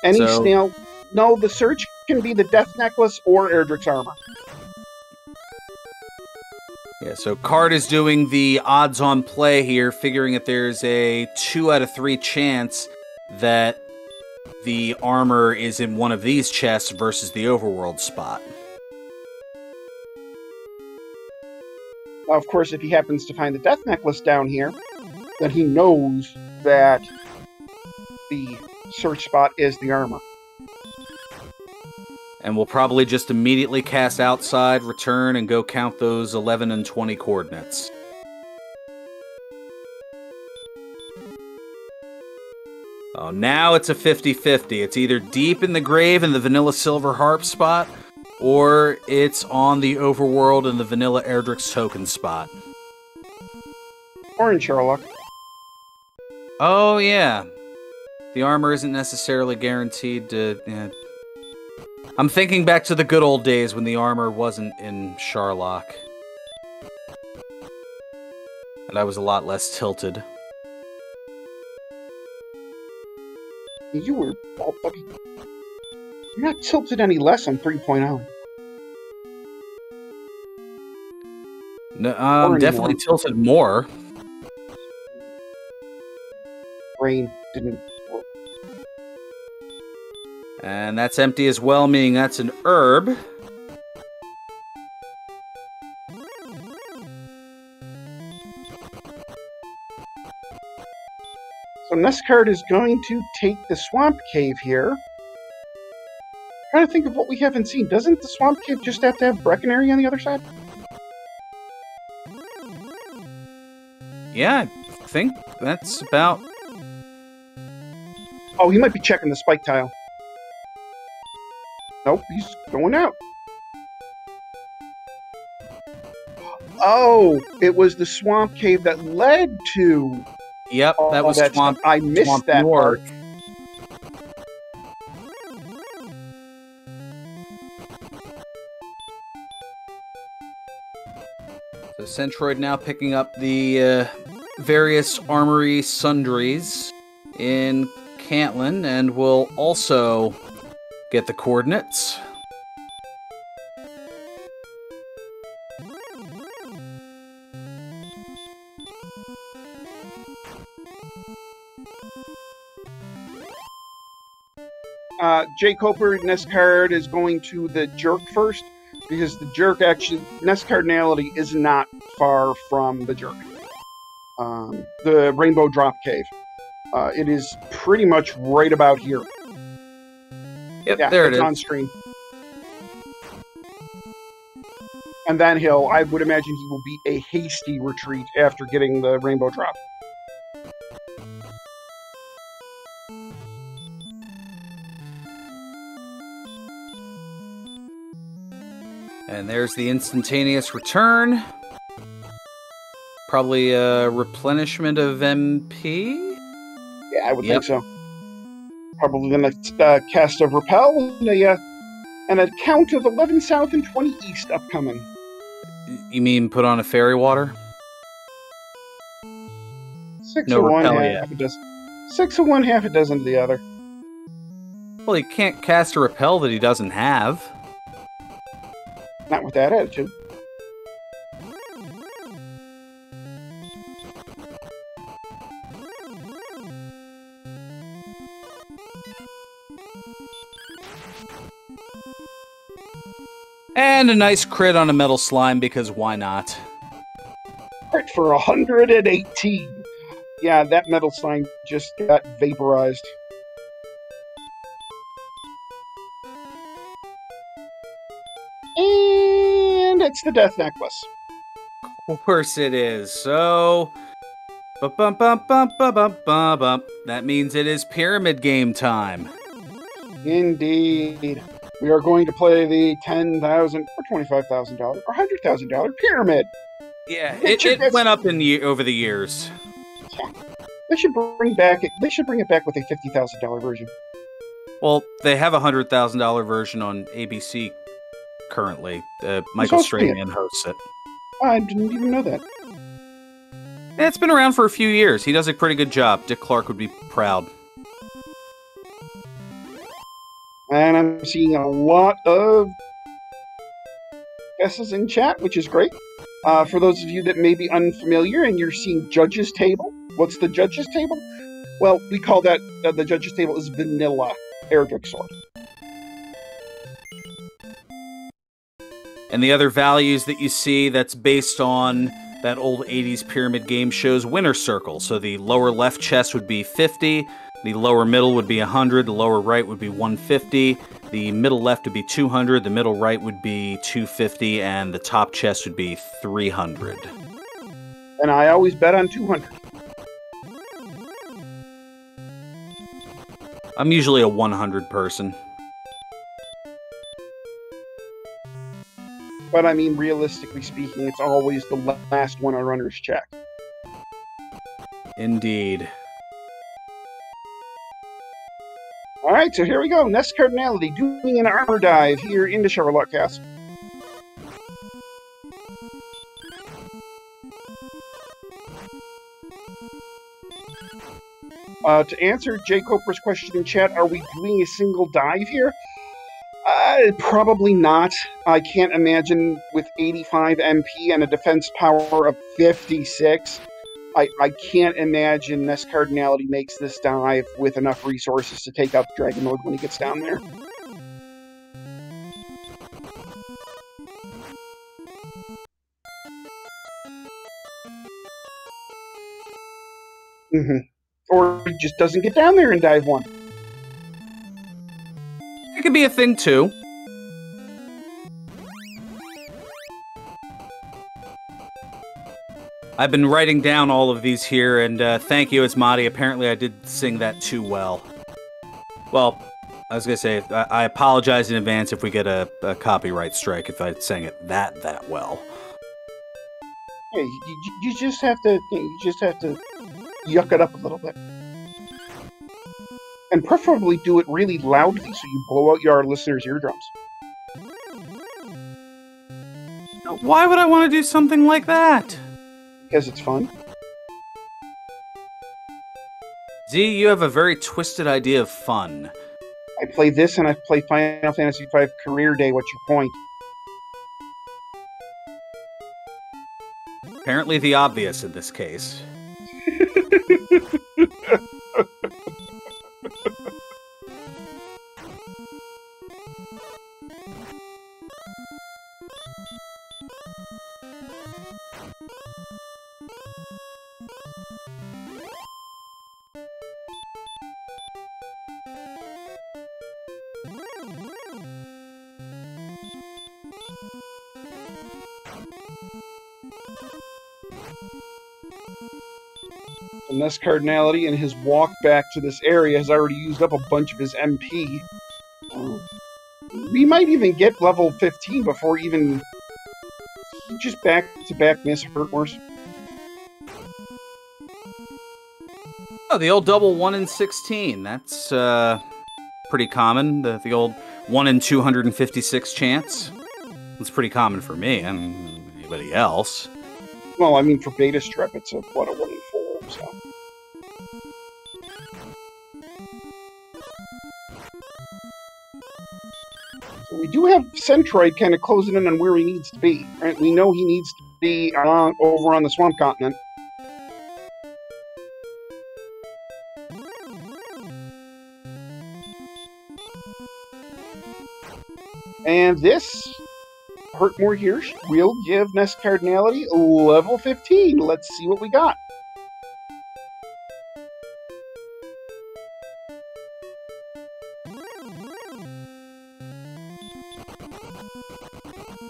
Snail... No, the search can be the Death Necklace or Erdrick's armor. Yeah, so Card is doing the odds-on play here, figuring that there's a 2 out of 3 chance that the armor is in one of these chests versus the overworld spot. Of course, if he happens to find the Death Necklace down here, then he knows that the search spot is the armor. And we'll probably just immediately cast outside, return, and go count those 11 and 20 coordinates. Oh, now it's a 50-50. It's either deep in the grave in the vanilla silver harp spot, or it's on the overworld in the vanilla Erdrick's token spot. Or in Sherlock. Oh, yeah. The armor isn't necessarily guaranteed to... I'm thinking back to the good old days when the armor wasn't in Sherlock. And I was a lot less tilted. You were... You're not tilted any less on 3.0. No, I'm definitely tilted more. Brain didn't work. And that's empty as well, meaning that's an herb. So NESCard is going to take the Swamp Cave here. Trying to think of what we haven't seen. Doesn't the Swamp Cave just have to have Breckenary on the other side? Yeah, I think that's about... Oh, he might be checking the spike tile. Nope, he's going out. Oh, it was the Swamp Cave that led to... Yep, that was Swamp. I missed Swamp that North. part. So Centroid now picking up the various armory sundries in Cantlin, and we'll also get the coordinates. J. Coper, NESCard is going to the jerk first, because the jerk actually, NESCardinality is not far from the jerk. The Rainbow Drop Cave. It is pretty much right about here. Yep, yeah, there it it's is. on screen. And then I would imagine he will be a hasty retreat after getting the Rainbow Drop. And there's the instantaneous return. Probably a replenishment of MP? Yeah, I would think so. Probably going to cast a Repel and a count of 11 South and 20 East upcoming. You mean put on a fairy water? 6 No of one, repel half a dozen. 6 of one, half a dozen of the other. Well, he can't cast a repel that he doesn't have. Not with that attitude. And a nice crit on a metal slime, because why not? Crit for 118. Yeah, that metal slime just got vaporized. And it's the Death Necklace. Of course it is. So, that means it is pyramid game time. Indeed. We are going to play the $10,000 or $25,000 or $100,000 pyramid. Yeah, it went up over the years. Yeah. They should bring it back with a $50,000 version. Well, they have a $100,000 version on ABC currently. Michael Strahan hosts it. I didn't even know that. Yeah, it's been around for a few years. He does a pretty good job. Dick Clark would be proud. And I'm seeing a lot of guesses in chat, which is great. For those of you that may be unfamiliar and you're seeing Judge's Table, what's the Judge's Table? Well, we call that, the Judge's Table is vanilla Erdrick Sword. And the other values that you see, that's based on that old 80s pyramid game show's winner circle. So the lower left chest would be 50, the lower middle would be 100, the lower right would be 150, the middle left would be 200, the middle right would be 250, and the top chest would be 300. And I always bet on 200. I'm usually a 100 person. But I mean, realistically speaking, it's always the last one a runner's check. Indeed. Alright, so here we go. NESCardinality doing an armor dive here into Sherlock Castle. To answer Jay Coper's question in chat, are we doing a single dive here? Probably not. I can't imagine with 85 MP and a defense power of 56. I can't imagine NESCardinality makes this dive with enough resources to take out the Dragon Lord when he gets down there. Or he just doesn't get down there in dive 1. It could be a thing, too. I've been writing down all of these here, and thank you, Asmati. Apparently I did sing that too well. Well, I was going to say, I apologize in advance if we get a copyright strike if I sang it that well. Yeah, you just have to yuck it up a little bit. And preferably do it really loudly so you blow out your listeners' eardrums. Why would I want to do something like that? Because it's fun. Z, you have a very twisted idea of fun. I play this and I play Final Fantasy V Career Day. What's your point? Apparently the obvious in this case. NESCardinality in his walk back to this area has already used up a bunch of his MP. We might even get level 15 before even he just back-to-back miss hurt worse. Oh, the old double 1 in 16. That's pretty common. The old 1 in 256 chance. That's pretty common for me. I mean, anybody else. Well, I mean, for beta strep, it's a 1 in 4, so. We do have Centroid kind of closing in on where he needs to be. Right? We know he needs to be over on the Swamp Continent. And this Hurtmore here will give NESCardinality level 15. Let's see what we got.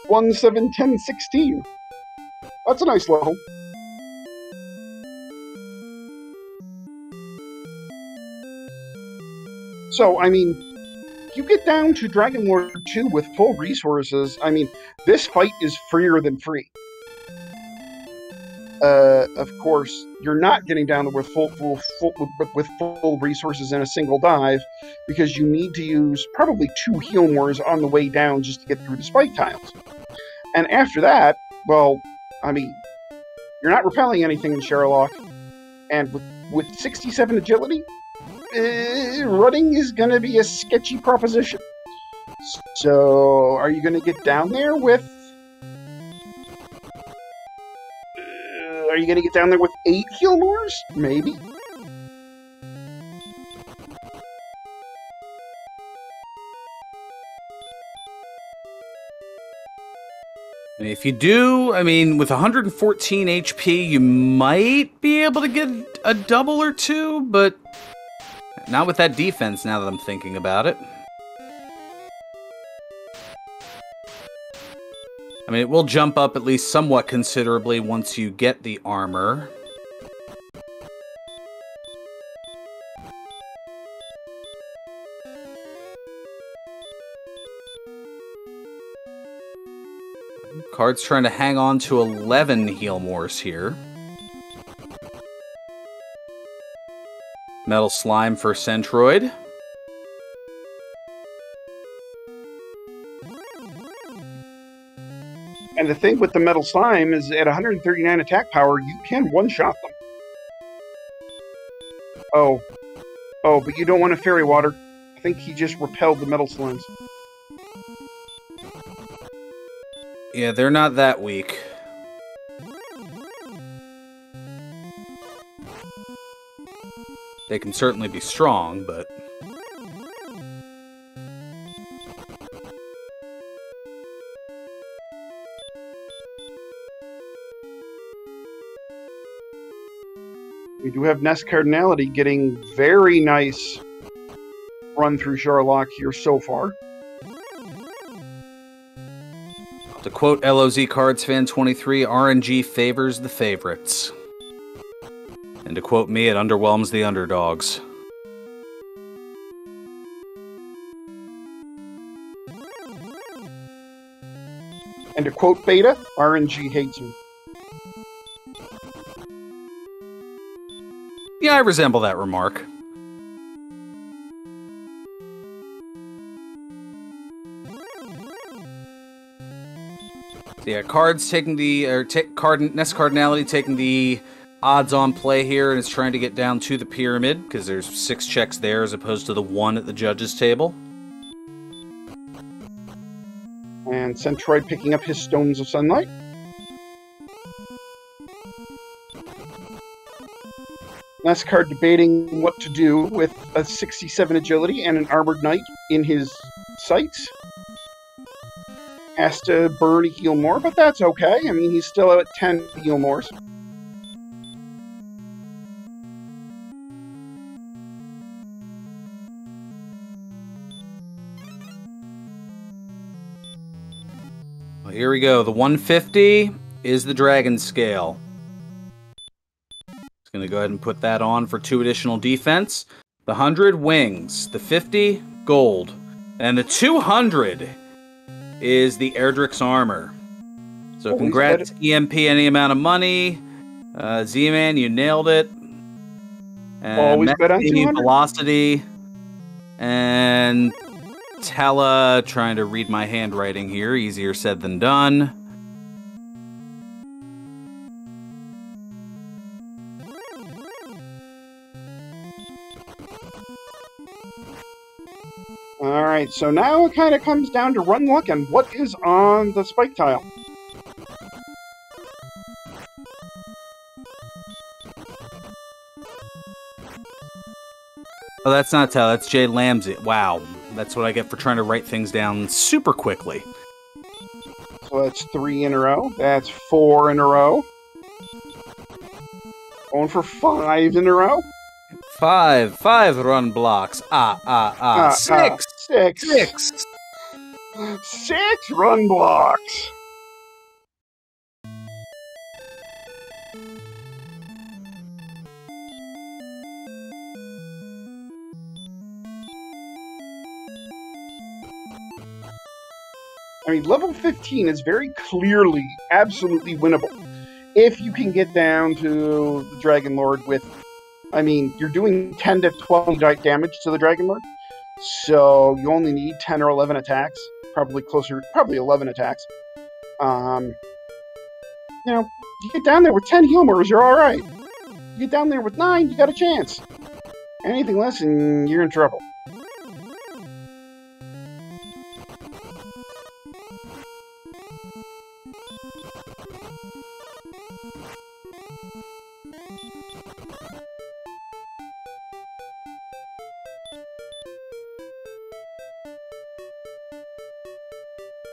One, 7, 10, 16. That's a nice level. So, I mean, you get down to Dragon Lord 2 with full resources. I mean, this fight is freer than free. Of course, you're not getting down with full resources in a single dive, because you need to use probably 2 heal mores on the way down just to get through the spike tiles. And after that, well, I mean, you're not repelling anything in Sherlock, and with 67 agility, running is going to be a sketchy proposition. So, are you going to get down there with... are you going to get down there with 8 heal mores? Maybe. If you do, I mean, with 114 HP, you might be able to get a double or 2, but not with that defense now that I'm thinking about it. I mean, it will jump up at least somewhat considerably once you get the armor. Card's trying to hang on to 11 heal mores here. Metal Slime for Centroid. And the thing with the Metal Slime is at 139 attack power, you can one-shot them. Oh, but you don't want a Fairy Water. I think he just repelled the Metal Slimes. Yeah, they're not that weak. They can certainly be strong, but... we do have NESCardinality getting very nice run through Sherlock here so far. To quote LOZ Cards Fan 23, RNG favors the favorites. And to quote me, it underwhelms the underdogs. And to quote Beta, RNG hates him. Yeah, I resemble that remark. So yeah, Cards taking the... NESCardinality taking the odds-on play here and is trying to get down to the pyramid, because there's 6 checks there as opposed to the 1 at the judge's table. And Centroid picking up his Stones of Sunlight. NESCard debating what to do with a 67 agility and an armored knight in his sights. Has to burn a heal more, but that's okay. I mean, he's still at 10 heal mores. Well, here we go. The 150 is the dragon scale. Just going to go ahead and put that on for 2 additional defense. The 100 wings. The 50 gold. And the 200 is the Erdrick's armor. So congrats, EMP, any amount of money. Z-Man, you nailed it. And always bet on 200. Velocity. And Tella, trying to read my handwriting here. Easier said than done. Alright, so now it kind of comes down to run luck and what is on the spike tile. Oh, that's not Tell, that's Jay Lamsey. Wow, that's what I get for trying to write things down super quickly. So that's 3 in a row. That's 4 in a row. Going for 5 in a row. 5 run blocks. 6. 6 run blocks. I mean, level 15 is very clearly, absolutely winnable. If you can get down to the Dragon Lord with, I mean, you're doing 10 to 12 damage to the Dragon Lord. So you only need 10 or 11 attacks. Probably 11 attacks. You know, you get down there with 10 heal mores, you're alright. You get down there with 9, you got a chance. Anything less and you're in trouble.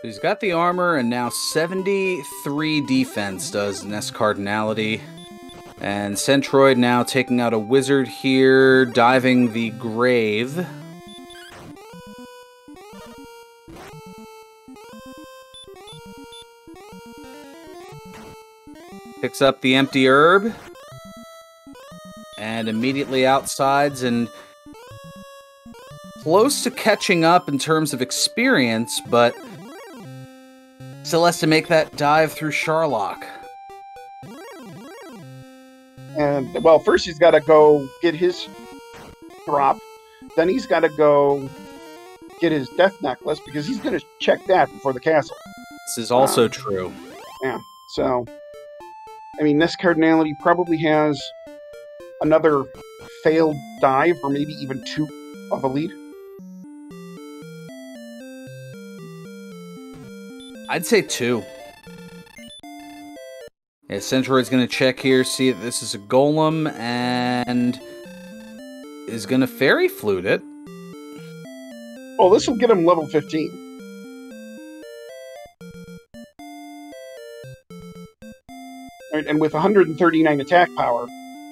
He's got the armor, and now 73 defense does NESCardinality. And Centroid now taking out a wizard here, diving the grave. Picks up the empty herb. And immediately outsides and close to catching up in terms of experience, but still has to make that dive through Sharlock. And, well, first he's got to go get his drop. Then he's got to go get his death necklace, because he's going to check that before the castle. This is also true. Yeah, so, I mean, NESCardinality probably has another failed dive, or maybe even 2 of a lead. I'd say 2. Yeah, Centroid's going to check here, see that this is a golem, and is going to fairy flute it. Well, this will get him level 15. Right, and with 139 attack power,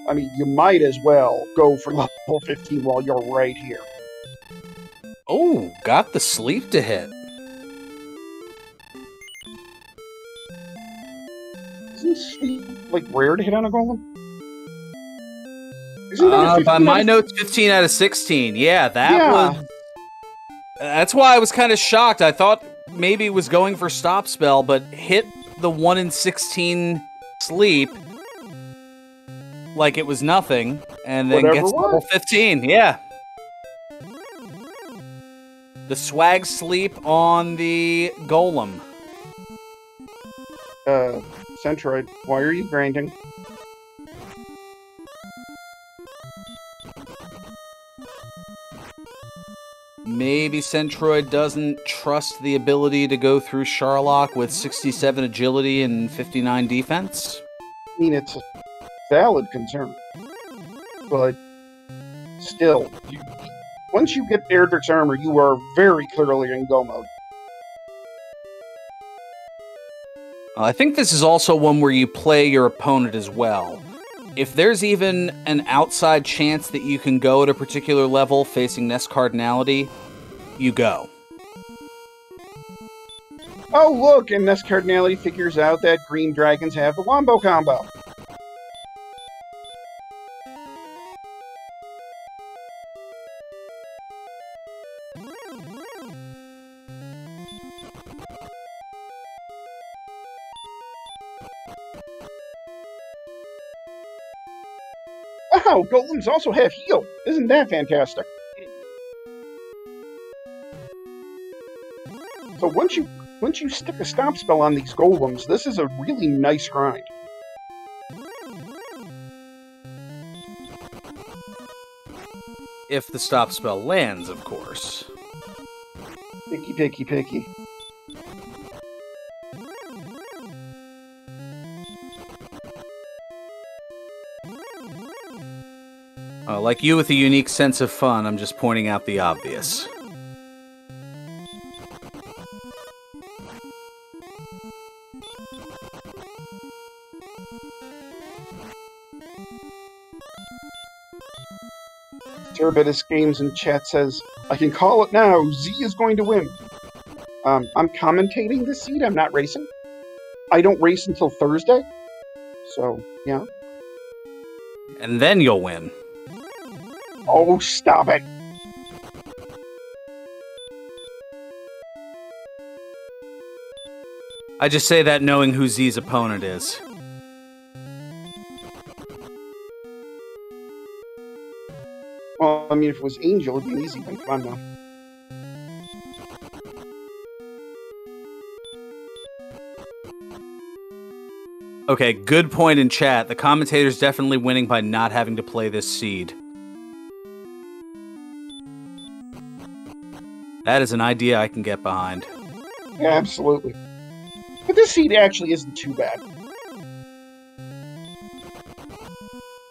I mean, you might as well go for level 15 while you're right here. Oh, got the sleep to hit. Isn't sleep, like, rare to hit on a golem? By my notes, 15 out of 16. Yeah, that was... That's why I was kind of shocked. I thought maybe it was going for stop spell, but hit the 1 in 16 sleep like it was nothing, and then gets level 15. Yeah. The swag sleep on the golem. Centroid, why are you grinding? maybe Centroid doesn't trust the ability to go through Sharlock with 67 agility and 59 defense? I mean, it's a valid concern. But still, once you get Erdrick's armor, you are very clearly in go mode. I think this is also one where you play your opponent as well. If there's even an outside chance that you can go at a particular level facing NESCardinality, you go. Oh, look, and NESCardinality figures out that green dragons have the Wombo combo. Wow, golems also have heal. Isn't that fantastic? So once you stick a stop spell on these golems, this is a really nice grind. If the stop spell lands, of course. Picky, picky, picky. Like you with a unique sense of fun, I'm just pointing out the obvious. Terbitus Games in chat says, I can call it now, Z is going to win. I'm commentating this seed, I'm not racing. I don't race until Thursday. So, yeah. And then you'll win. Oh, stop it. I just say that knowing who Z's opponent is. Well, I mean, if it was Angel, it'd be an easy one. Come on now. Okay, good point in chat. The commentator's definitely winning by not having to play this seed. That is an idea I can get behind. Yeah, absolutely. But this seed actually isn't too bad.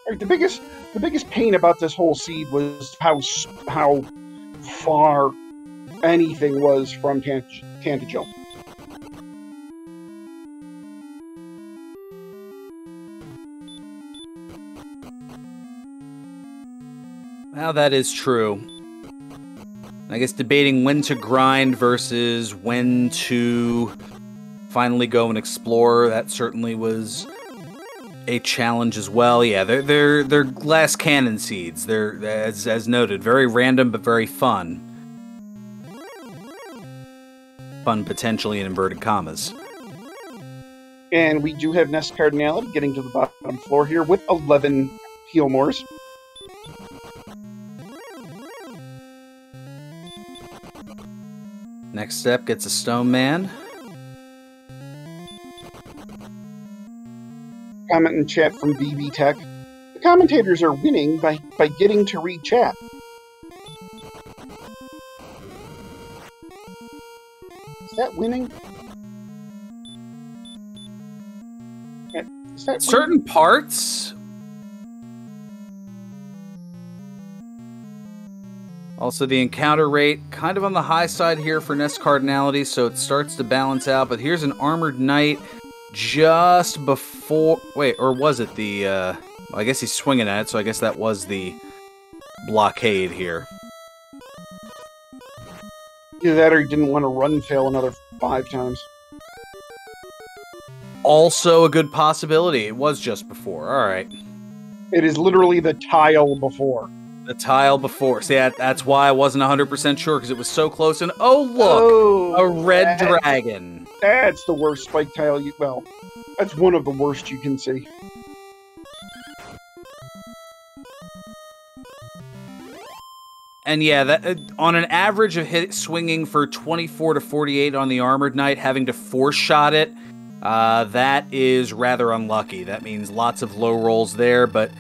Right, the biggest pain about this whole seed was how far anything was from Tantagel. Well, that is true. I guess debating when to grind versus when to finally go and explore, that certainly was a challenge as well. Yeah, they're glass cannon seeds. They're, as noted, very random but very fun. Fun potentially in inverted commas. And we do have NESCardinality getting to the bottom floor here with 11 Healmores. Next step gets a Stone Man. Comment in chat from BB Tech. The commentators are winning by getting to read chat. Is that winning? Is that certain winning? parts? Also, the encounter rate, kind of on the high side here for NESCardinality, so it starts to balance out. But here's an Armored Knight just before... Wait, or was it the... I guess he's swinging at it, so I guess that was the blockade here. Either that or he didn't want to run fail another 5 times. Also a good possibility. It was just before. All right. It is literally the tile before. The tile before. See, that's why I wasn't 100% sure, because it was so close. And oh, look! A red dragon. That's the worst spike tile you... Well, that's one of the worst you can see. And yeah, that on an average of swinging for 24 to 48 on the Armored Knight, having to force shot it, that is rather unlucky. That means lots of low rolls there, but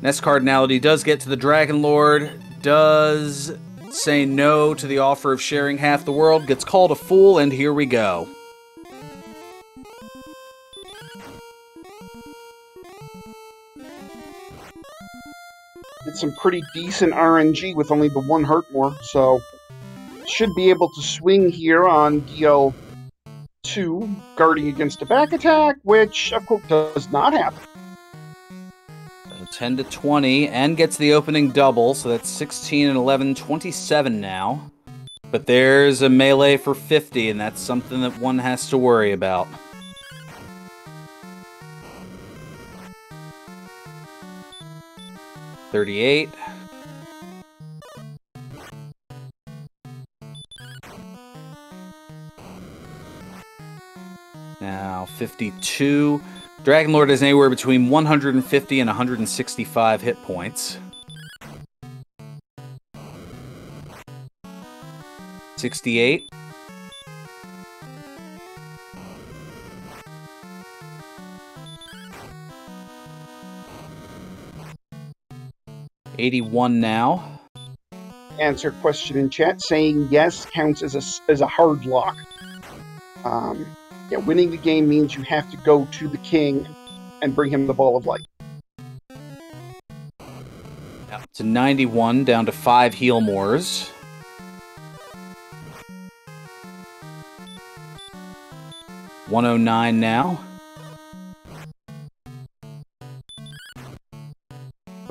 NESCardinality does get to the Dragon Lord, does saying no to the offer of sharing half the world, gets called a fool, and here we go. Did some pretty decent RNG with only the one hurt more, so should be able to swing here on DL2, guarding against a back attack, which, of course, does not happen. 10 to 20, and gets the opening double, so that's 16 and 11, 27 now. But there's a melee for 50, and that's something that one has to worry about. $38. Now 52. Dragonlord has anywhere between 150 and 165 hit points. 68. $81 now. Answer question in chat saying yes counts as a hard lock. Yeah, winning the game means you have to go to the king and bring him the ball of light. Up to 91, down to 5 heal mores. $109 now.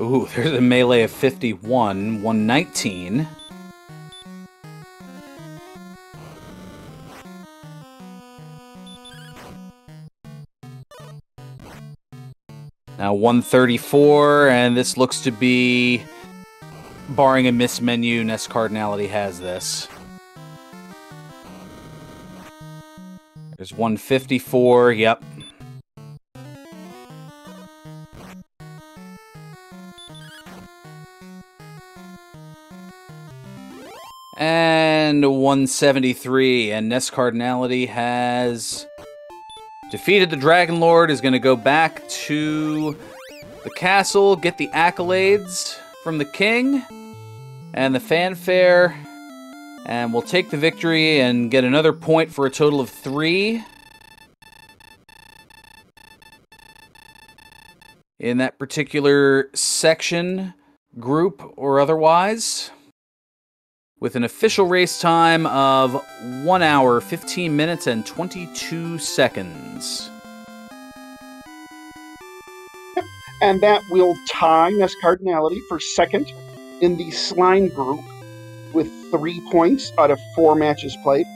Ooh, there's a melee of 51. $119. Now 134, and this looks to be, barring a miss menu, NESCardinality has this. There's 154, yep. And 173, and NESCardinality has defeated the Dragonlord, is going to go back to the castle, get the accolades from the king and the fanfare, and we'll take the victory and get another point for a total of 3. In that particular section, group, or otherwise, with an official race time of 1 hour, 15 minutes, and 22 seconds. And that will tie NESCardinality for second in the Slime group with 3 points out of 4 matches played.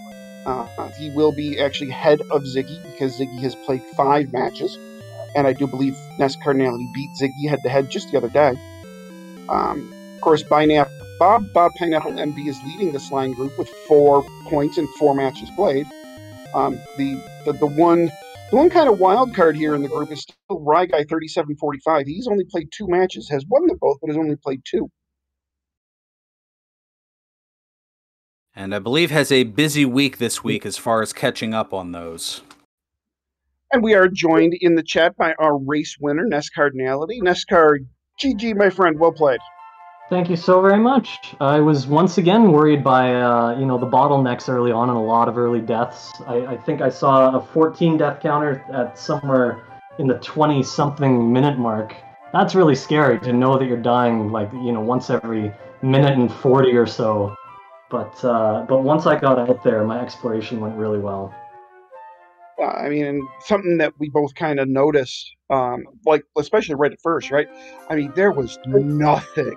He will be actually ahead of Ziggy because Ziggy has played 5 matches. And I do believe NESCardinality beat Ziggy head-to-head just the other day. Of course, Bob Pineapple MB is leading the Slime group with 4 points in 4 matches played. The one kind of wild card here in the group is still Ryguy 3745. He's only played 2 matches, has won them both, but has only played 2. And I believe has a busy week this week as far as catching up on those. And we are joined in the chat by our race winner, NESCardinality. NESCard, GG, my friend, well played. Thank you so very much. I was once again worried by the bottlenecks early on and a lot of early deaths. I think I saw a 14 death counter at somewhere in the 20-something minute mark. That's really scary to know that you're dying once every minute and 40 or so. But once I got out there, my exploration went really well. I mean, something that we both kind of noticed, especially right at first, right? I mean, there was nothing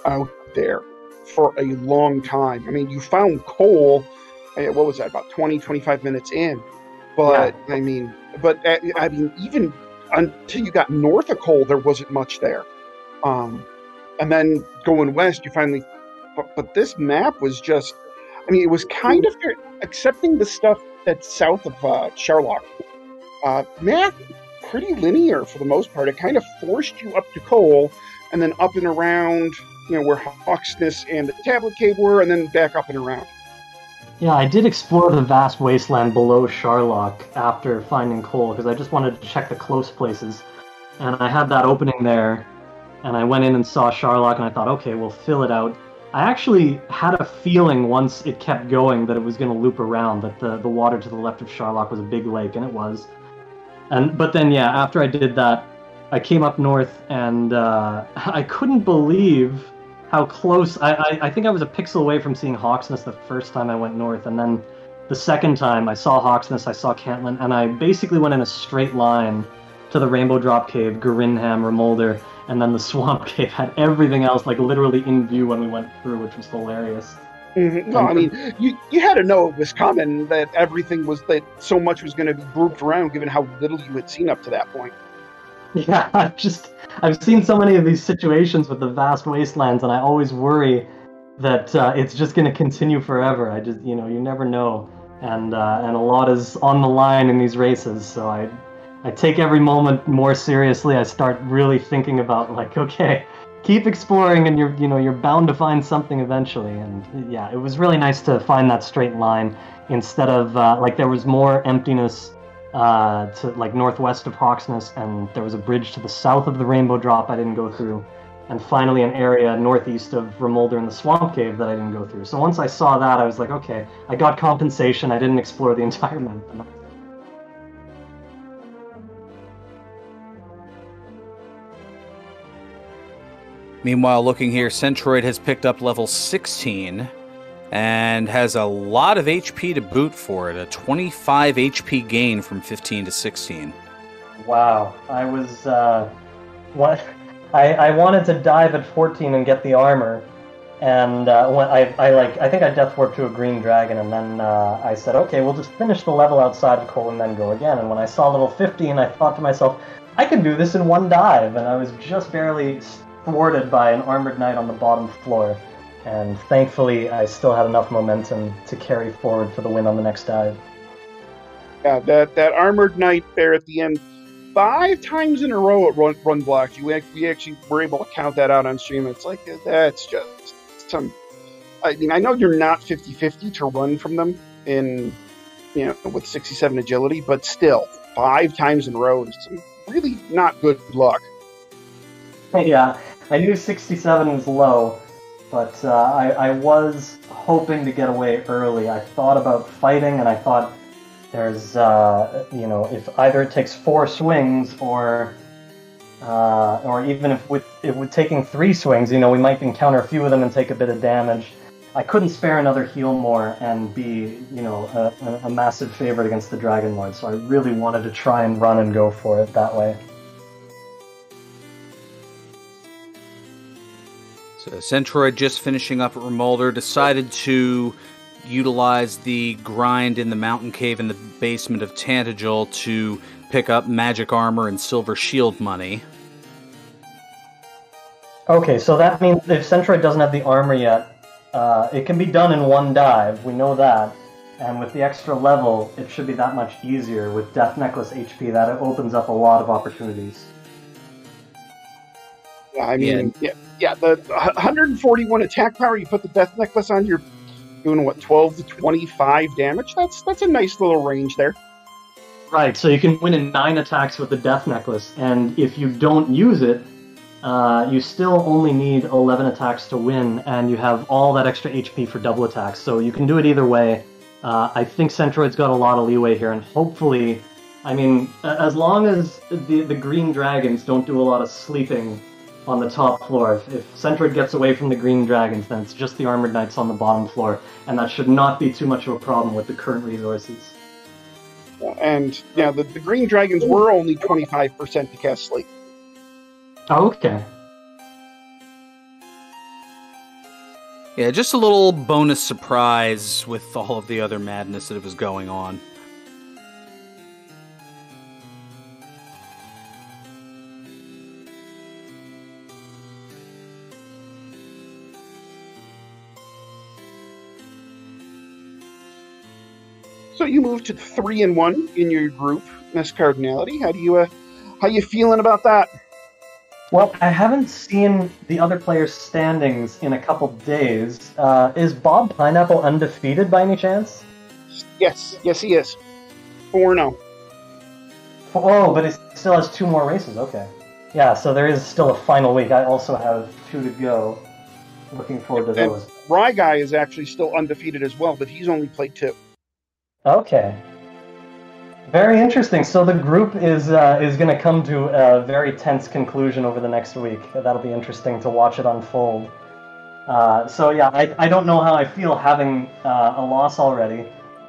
out there for a long time. I mean, you found coal, what was that, about 20-25 minutes in, but yeah. I mean even until you got north of coal, there wasn't much there, and then going west, you finally, but this map was just, I mean, it was kind of, excepting the stuff that's south of Charlock, map pretty linear for the most part. It kind of forced you up to coal and then up and around, where Hawksness and the Tablet Cave were, and then back up and around. Yeah, I did explore the vast wasteland below Charlock after finding coal, because I just wanted to check the close places. And I had that opening there, and I went in and saw Charlock, and I thought, okay, we'll fill it out. I actually had a feeling once it kept going that it was going to loop around, that the water to the left of Charlock was a big lake, and it was. But then, yeah, after I did that, I came up north, and I couldn't believe how close. I think I was a pixel away from seeing Hawksness the first time I went north, and then the second time I saw Hawksness, I saw Cantland, and I basically went in a straight line to the Rainbow Drop Cave, Garinham, Remolder, and then the Swamp Cave. Had everything else like literally in view when we went through, which was hilarious. Mm-hmm. No, I mean, you had to know it was coming, that everything was, that so much was going to be grouped around, given how little you had seen up to that point. Yeah, I've seen so many of these situations with the vast wastelands, and I always worry that it's just going to continue forever. You never know, and a lot is on the line in these races. So I take every moment more seriously. I start really thinking about, like, okay, keep exploring, and you're bound to find something eventually. And yeah, it was really nice to find that straight line instead of like there was more emptiness to like northwest of Hawksness, and there was a bridge to the south of the Rainbow Drop I didn't go through, and finally an area northeast of Remolder and the Swamp Cave that I didn't go through. So once I saw that, I was like, okay, I got compensation. I didn't explore the entire map. Meanwhile, looking here, Centroid has picked up level 16 and has a lot of HP to boot for it. A 25 HP gain from 15 to 16. Wow, I was I wanted to dive at 14 and get the armor, and when I think I death warped to a green dragon, and then I said, okay, we'll just finish the level outside of Cole and then go again. And when I saw level 15, I thought to myself, I can do this in one dive, and I was just barely thwarted by an armored knight on the bottom floor, and thankfully I still had enough momentum to carry forward for the win on the next dive. Yeah, that armored knight there at the end, 5 times in a row it run blocked you. We actually were able to count that out on stream. It's like, that's just some... I mean, I know you're not 50-50 to run from them in, with 67 agility, but still, 5 times in a row is some really not good luck. Yeah, I knew 67 was low, but I was hoping to get away early. I thought about fighting, and I thought there's, if either it takes 4 swings or even if with taking 3 swings, we might encounter a few of them and take a bit of damage. I couldn't spare another heal more and be, a massive favorite against the Dragon Lord, so I really wanted to try and run and go for it that way. So Centroid, just finishing up at Remolder, decided to utilize the grind in the mountain cave in the basement of Tantagel to pick up magic armor and silver shield money. Okay, so that means if Centroid doesn't have the armor yet, it can be done in one dive, we know that. And with the extra level, it should be that much easier. With Death Necklace HP, that opens up a lot of opportunities. Yeah, I mean, yeah, the 141 attack power, you put the Death Necklace on, you're doing, 12 to 25 damage? That's a nice little range there. Right, so you can win in 9 attacks with the Death Necklace, and if you don't use it, you still only need 11 attacks to win, and you have all that extra HP for double attacks, so you can do it either way. I think Centroid's got a lot of leeway here, and hopefully, I mean, as long as the green dragons don't do a lot of sleeping on the top floor. If Centroid gets away from the green dragons, then it's just the armored knights on the bottom floor, and that should not be too much of a problem with the current resources. And yeah, the green dragons were only 25% to cast sleep. Oh, okay. Yeah, just a little bonus surprise with all of the other madness that was going on. So you moved to 3-1 in your group, NESCardinality. How you feeling about that? Well, I haven't seen the other players' standings in a couple days. Is Bob Pineapple undefeated by any chance? Yes, he is. 4-0. Oh, but he still has 2 more races. Okay. Yeah, so there is still a final week. I also have 2 to go. Looking forward to And those. Rye Guy is actually still undefeated as well, but he's only played 2. Okay. Very interesting. So the group is going to come to a very tense conclusion over the next week. That'll be interesting to watch it unfold. So yeah, I don't know how I feel having a loss already,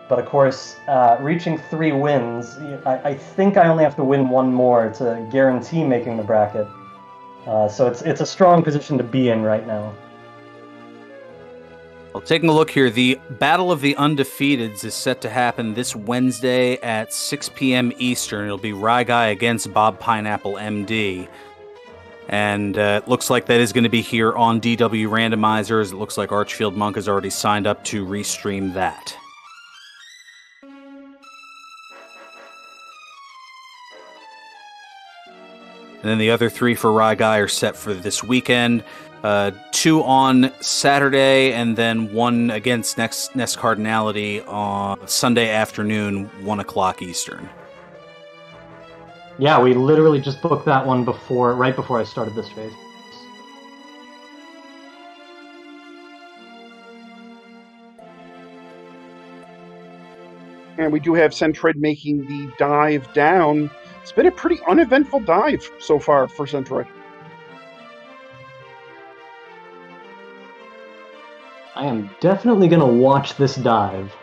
but of course, reaching 3 wins, I think I only have to win 1 more to guarantee making the bracket. So it's a strong position to be in right now. Well, taking a look here, the Battle of the Undefeateds is set to happen this Wednesday at 6 p.m. Eastern. It'll be Rye Guy against Bob Pineapple MD. And it looks like that is going to be here on DW Randomizers. It looks like Archfield Monk has already signed up to restream that. And then the other 3 for Rye Guy are set for this weekend. 2 on Saturday, and then 1 against NESCardinality on Sunday afternoon, 1 o'clock Eastern. Yeah, we literally just booked that one right before I started this phase. And we do have Centroid making the dive down. It's been a pretty uneventful dive so far for Centroid. I am definitely going to watch this dive.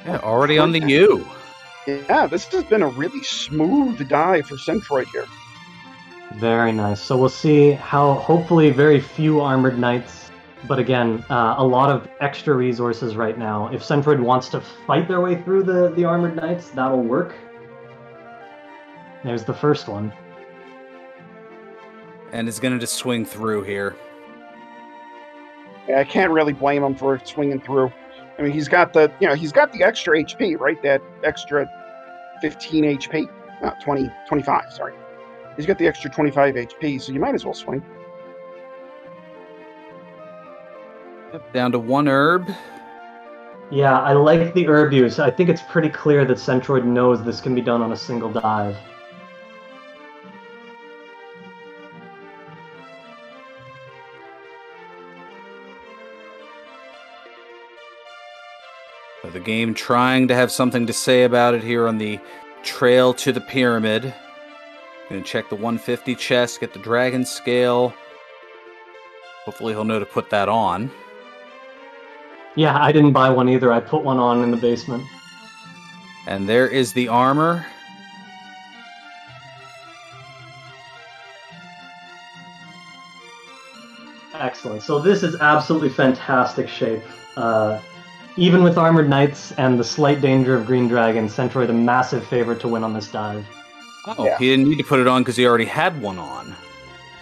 Yeah, already on the U. Yeah, this has been a really smooth dive for Centroid here. Very nice. So we'll see how, hopefully very few Armored Knights, but again, a lot of extra resources right now. If Centroid wants to fight their way through the Armored Knights, that'll work. There's the first one. And is going to just swing through here. Yeah, I can't really blame him for swinging through. I mean, he's got the extra HP, right? That extra 15 HP. Not 20, 25, sorry. He's got the extra 25 HP, so you might as well swing. Yep, down to 1 herb. Yeah, I like the herb use. I think it's pretty clear that Centroid knows this can be done on a single dive. So the game trying to have something to say about it here on the trail to the pyramid. Gonna check the 150 chest, get the dragon scale. Hopefully he'll know to put that on. Yeah, I didn't buy one either. I put one on in the basement. And there is the armor. Excellent. So this is absolutely fantastic shape. Even with Armored Knights and the slight danger of Green Dragon, Centroid a massive favorite to win on this dive. Oh, yeah. He didn't need to put it on because he already had one on.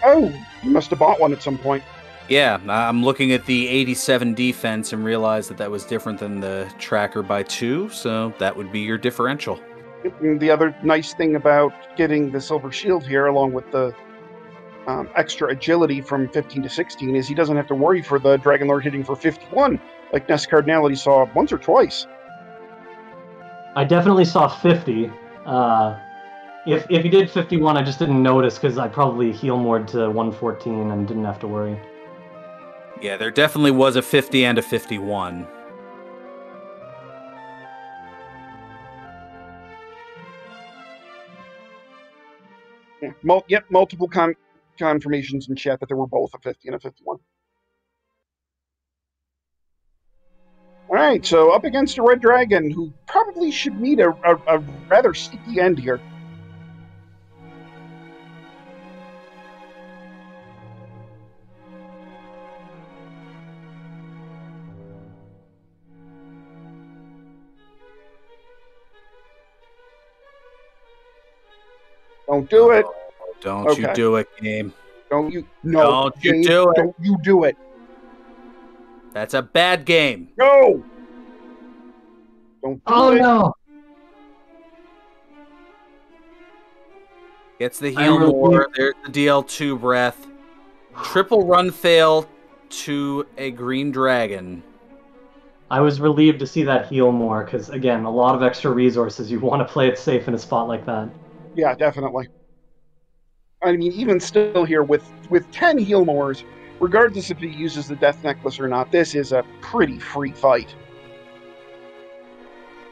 Oh, you must have bought one at some point. Yeah, I'm looking at the 87 defense and realize that was different than the tracker by 2, so that would be your differential. The other nice thing about getting the Silver Shield here, along with the extra agility from 15 to 16, is he doesn't have to worry for the Dragon Lord hitting for 51, like NESCardinality saw once or twice. I definitely saw 50. If he did 51, I just didn't notice because I probably heal moored to 114 and didn't have to worry. Yeah, there definitely was a 50 and a 51. Yeah, multiple confirmations in chat that there were both a 50 and a 51. All right, so up against a Red Dragon, who probably should meet a rather sticky end here. Don't do it. Don't you do it, game. Don't you? No. Don't you do it. Don't you do it. That's a bad game. Go! Don't do Oh it. no! Gets the heal more. There's the DL2 breath. Triple run fail to a green dragon. I was relieved to see that heal more, because again, a lot of extra resources. You want to play it safe in a spot like that. Yeah, definitely. I mean, even still here, with 10 heal mores, regardless if he uses the Death Necklace or not, this is a pretty free fight.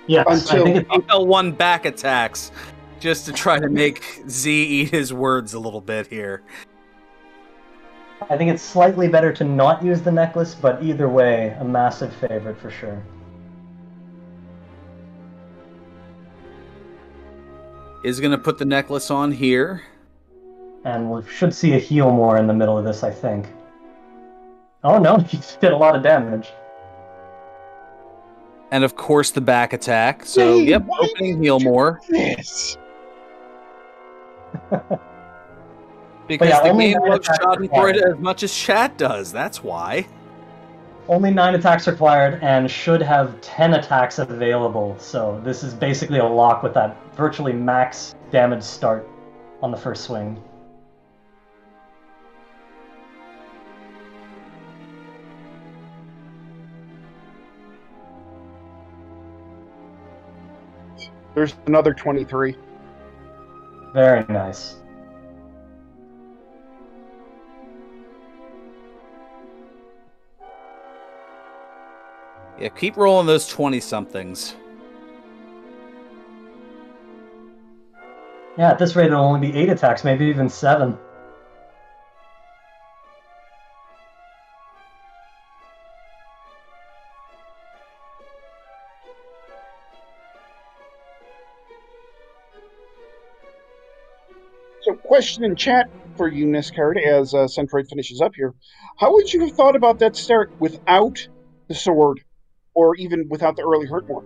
Yes, I think it's L1 back attacks, just to try to make Z eat his words a little bit here. I think it's slightly better to not use the necklace, but either way, a massive favorite for sure. Is going to put the necklace on here. And we should see a heal more in the middle of this, I think. Oh no, he did a lot of damage. And of course the back attack. So, yep, opening heal more. Yes. Because yeah, the only game 9 loves attacks Schadenfreude required. as much as Chat does. That's why. Only 9 attacks required, and should have 10 attacks available. So this is basically a lock with that virtually max damage start on the first swing. There's another 23. Very nice. Yeah, keep rolling those 20-somethings. Yeah, at this rate it'll only be 8 attacks, maybe even 7. So, question in chat for you, NESCard, as Centroid finishes up here. How would you have thought about that start without the sword, or even without the early hurt more?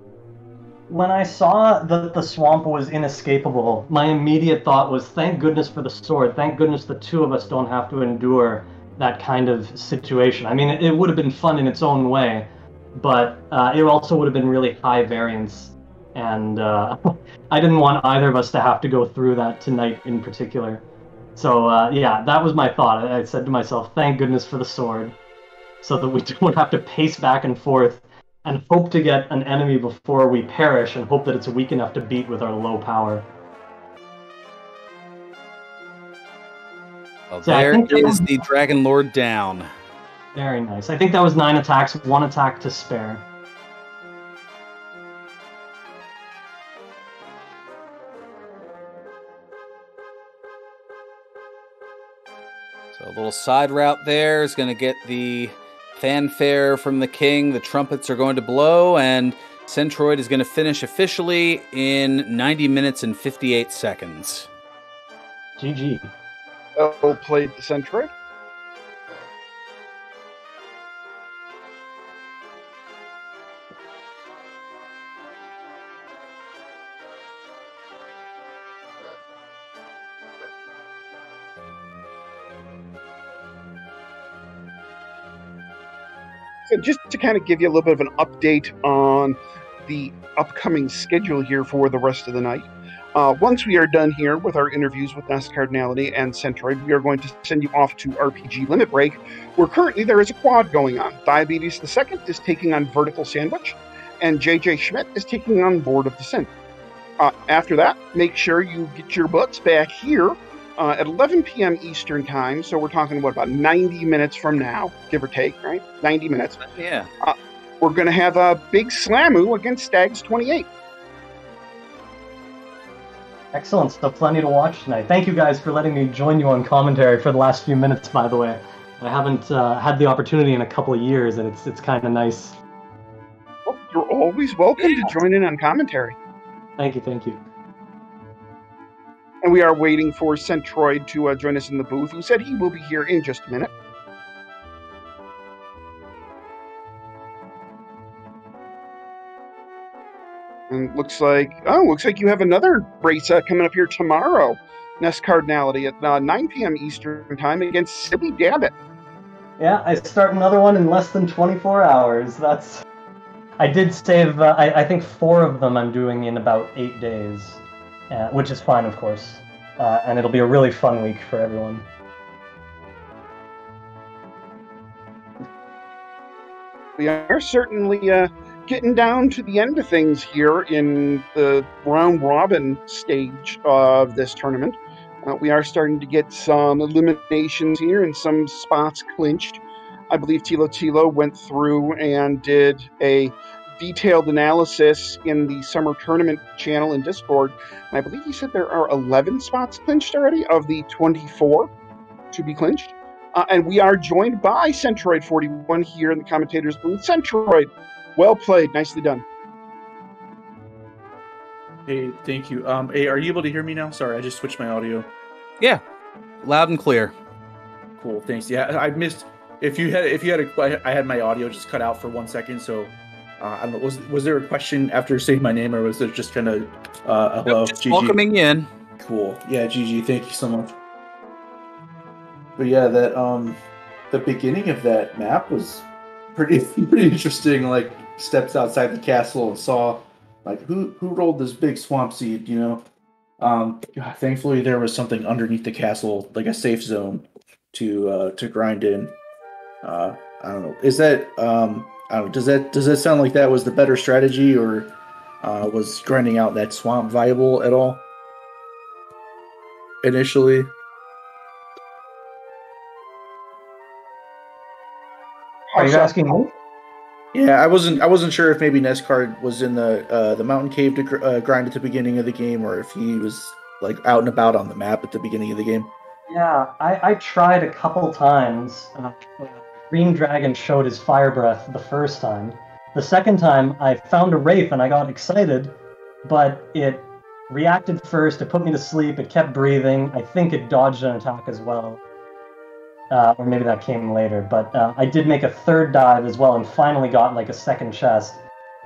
When I saw that the swamp was inescapable, my immediate thought was, thank goodness for the sword. Thank goodness the two of us don't have to endure that kind of situation. I mean, it would have been fun in its own way, but it also would have been really high variance. And I didn't want either of us to have to go through that tonight in particular. So yeah, that was my thought. I said to myself, thank goodness for the sword, so that we don't have to pace back and forth and hope to get an enemy before we perish, and hope that it's weak enough to beat with our low power. Well, So I there think that is was- the Dragon Lord down. Very nice. I think that was 9 attacks, 1 attack to spare. So a little side route there is going to get the fanfare from the king. The trumpets are going to blow, and Centroid is going to finish officially in 90 minutes and 58 seconds. GG. Well played, the Centroid. So just to kind of give you a little bit of an update on the upcoming schedule here for the rest of the night. Once we are done here with our interviews with NESCardinality and Centroid, we are going to send you off to RPG Limit Break, where currently there is a quad going on. Diabetes the Second is taking on Vertical Sandwich, and JJ Schmidt is taking on Board of Descent. After that, make sure you get your butts back here at 11 p.m. Eastern Time, so we're talking, about 90 minutes from now, give or take, right? 90 minutes. Yeah. We're going to have a big Slamu against Stags 28. Excellent. So plenty to watch tonight. Thank you guys for letting me join you on commentary for the last few minutes, by the way. I haven't had the opportunity in a couple of years, and it's kind of nice. Well, you're always welcome to join in on commentary. Thank you. And we are waiting for Centroid to join us in the booth, who said he will be here in just a minute. And looks like you have another race coming up here tomorrow. NESCardinality at 9 p.m. Eastern Time against Silly Dabbit. Yeah, I start another one in less than 24 hours. I did save, I think 4 of them I'm doing in about 8 days, which is fine, of course. And it'll be a really fun week for everyone. We are certainly getting down to the end of things here in the round robin stage of this tournament. We are starting to get some eliminations here and some spots clinched. I believe Tilo went through and did a detailed analysis in the summer tournament channel in Discord. And I believe he said there are 11 spots clinched already of the 24 to be clinched. And we are joined by Centroid41 here in the commentators booth. Centroid, well played, nicely done. Hey, thank you. Hey, are you able to hear me now? Sorry, I just switched my audio. Yeah, loud and clear. Cool, thanks. Yeah, I missed. I had my audio just cut out for 1 second. So, I don't know. Was there a question after saying my name, or was there just kind of hello, Just GG? welcoming in. Cool. Yeah, GG. Thank you so much. But yeah, that the beginning of that map was pretty interesting. Like, steps outside the castle and saw, like, who rolled this big swamp seed, you know? Thankfully there was something underneath the castle, like a safe zone to grind in. I don't know. Is that I don't know, does that sound like that was the better strategy, or was grinding out that swamp viable at all initially? Are you asking me? Yeah, I wasn't sure if maybe NESCard was in the mountain cave to grind at the beginning of the game, or if he was like out and about on the map at the beginning of the game. Yeah, I tried a couple times. Green Dragon showed his fire breath the first time. The second time, I found a wraith and I got excited, but it reacted first. It put me to sleep. It kept breathing. I think it dodged an attack as well. Or maybe that came later, but I did make a third dive as well and finally got like a second chest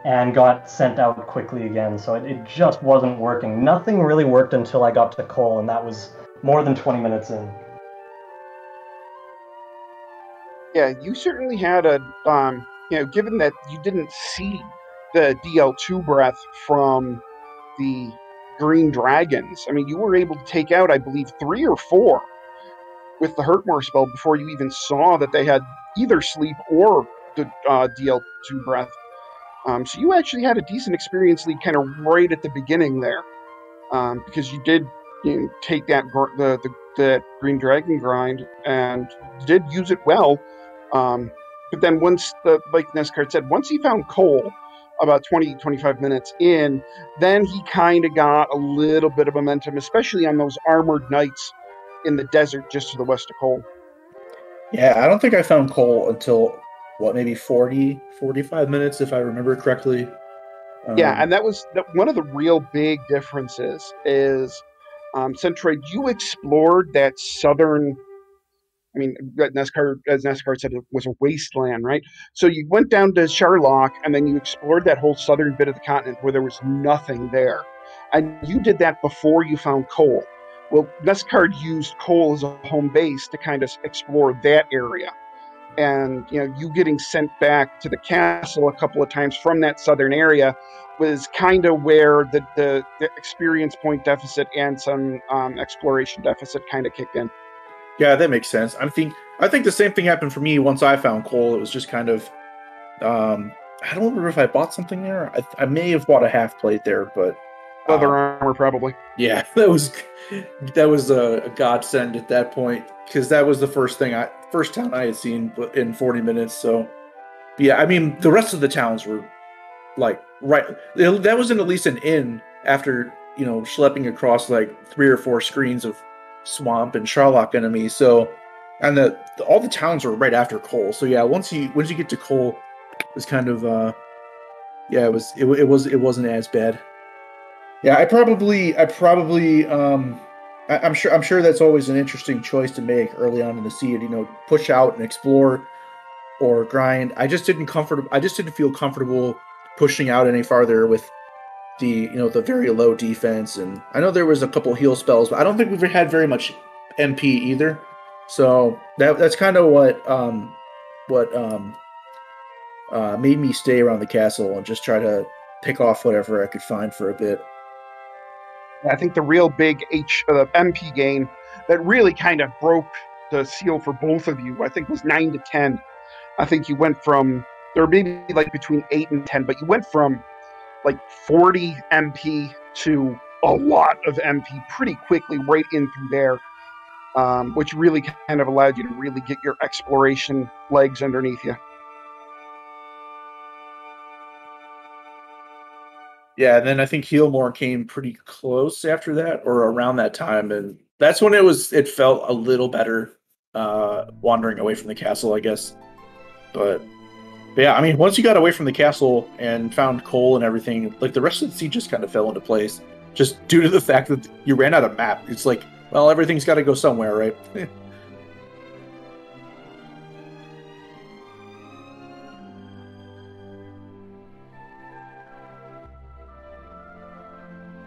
and got sent out quickly again, so it just wasn't working. Nothing really worked until I got to Cole, and that was more than 20 minutes in. Yeah, you certainly had a, given that you didn't see the DL2 breath from the Green Dragons, I mean, you were able to take out, I believe, 3 or 4 with the Hurtmore spell before you even saw that they had either sleep or the DL2 breath. So you actually had a decent experience lead kind of right at the beginning there, because you did take that the Green Dragon grind and did use it well. But then once, like NESCard said, once he found Cole about 20-25 minutes in, then he kind of got a little bit of momentum, especially on those armored knights in the desert just to the west of Cole. Yeah, I don't think I found Cole until, maybe 45 minutes, if I remember correctly. Yeah, and that was one of the real big differences is, Centroid, you explored that southern, I mean, as NESCard said, it was a wasteland, right? So you went down to Charlock, and then you explored that whole southern bit of the continent where there was nothing there. And you did that before you found Cole. Well, NESCard used Cole as a home base to kind of explore that area. And, you getting sent back to the castle a couple of times from that southern area was kind of where the experience point deficit and some exploration deficit kind of kicked in. Yeah, that makes sense. I think the same thing happened for me once I found Cole. It was just kind of, I don't remember if I bought something there. I may have bought a half plate there, but leather armor probably. Yeah, that was a godsend at that point, because that was the first town I had seen in 40 minutes. So yeah, I mean, the rest of the towns were like that was at least an inn after schlepping across like 3 or 4 screens of swamp and Charlock enemies. So, and all the towns were right after Cole. So yeah, once you get to Cole, it was kind of it wasn't as bad. Yeah, I'm sure that's always an interesting choice to make early on in the seed. Push out and explore or grind. I just didn't feel comfortable pushing out any farther with the very low defense. And I know there was a couple heal spells, but I don't think we've had very much MP either. So that's kind of what what made me stay around the castle and just try to pick off whatever I could find for a bit. I think the real big MP gain that really kind of broke the seal for both of you, I think, was 9 to 10. I think you went from, there were maybe like between 8 and 10, but you went from like 40 MP to a lot of MP pretty quickly right in through there, which really kind of allowed you to really get your exploration legs underneath you. Yeah, and then I think Healmore came pretty close after that, or around that time, and that's when it felt a little better, wandering away from the castle, I guess. But yeah, I mean, once you got away from the castle and found coal and everything, like the rest of the siege just kind of fell into place, just due to the fact that you ran out of map. It's like, well, everything's got to go somewhere, right?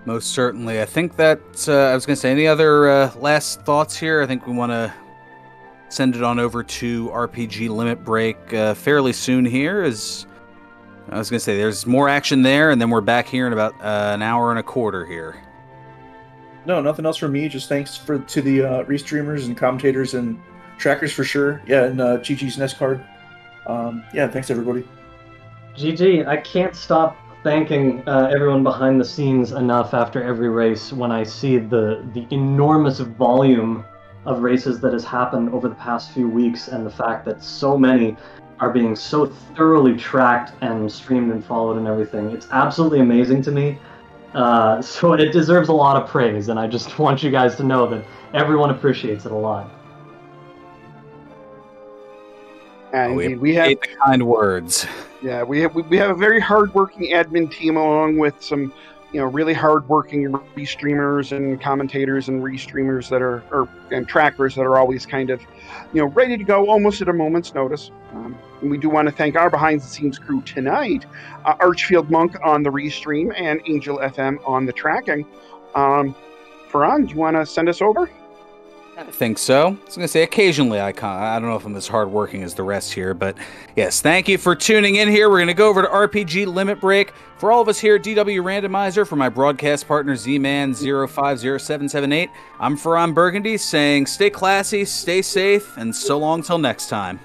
Most certainly. I think that, I was going to say, any other last thoughts here? I think we want to send it on over to RPG Limit Break fairly soon here. As I was going to say, there's more action there, and then we're back here in about an hour and a quarter here. No, nothing else from me. Just thanks to the restreamers and commentators and trackers for sure. Yeah, and GG's NESCard. Yeah, thanks everybody. GG, I can't stop thanking everyone behind the scenes enough after every race when I see the enormous volume of races that has happened over the past few weeks, and the fact that so many are being so thoroughly tracked and streamed and followed and everything. It's absolutely amazing to me. So it deserves a lot of praise, and I just want you guys to know that everyone appreciates it a lot. And we have the kind words. Yeah, we have a very hardworking admin team, along with some, really hardworking restreamers and commentators and restreamers that and trackers that are always kind of, ready to go almost at a moment's notice. And we do want to thank our behind-the-scenes crew tonight, Archfield Monk on the restream and Angel FM on the tracking. Farhan, do you want to send us over? I think so. I was going to say occasionally I don't know if I'm as hardworking as the rest here, but yes, thank you for tuning in here. We're going to go over to RPG Limit Break. For all of us here at DW Randomizer, for my broadcast partner Z-Man 050778, I'm Farhan Burgundy saying stay classy, stay safe, and so long till next time.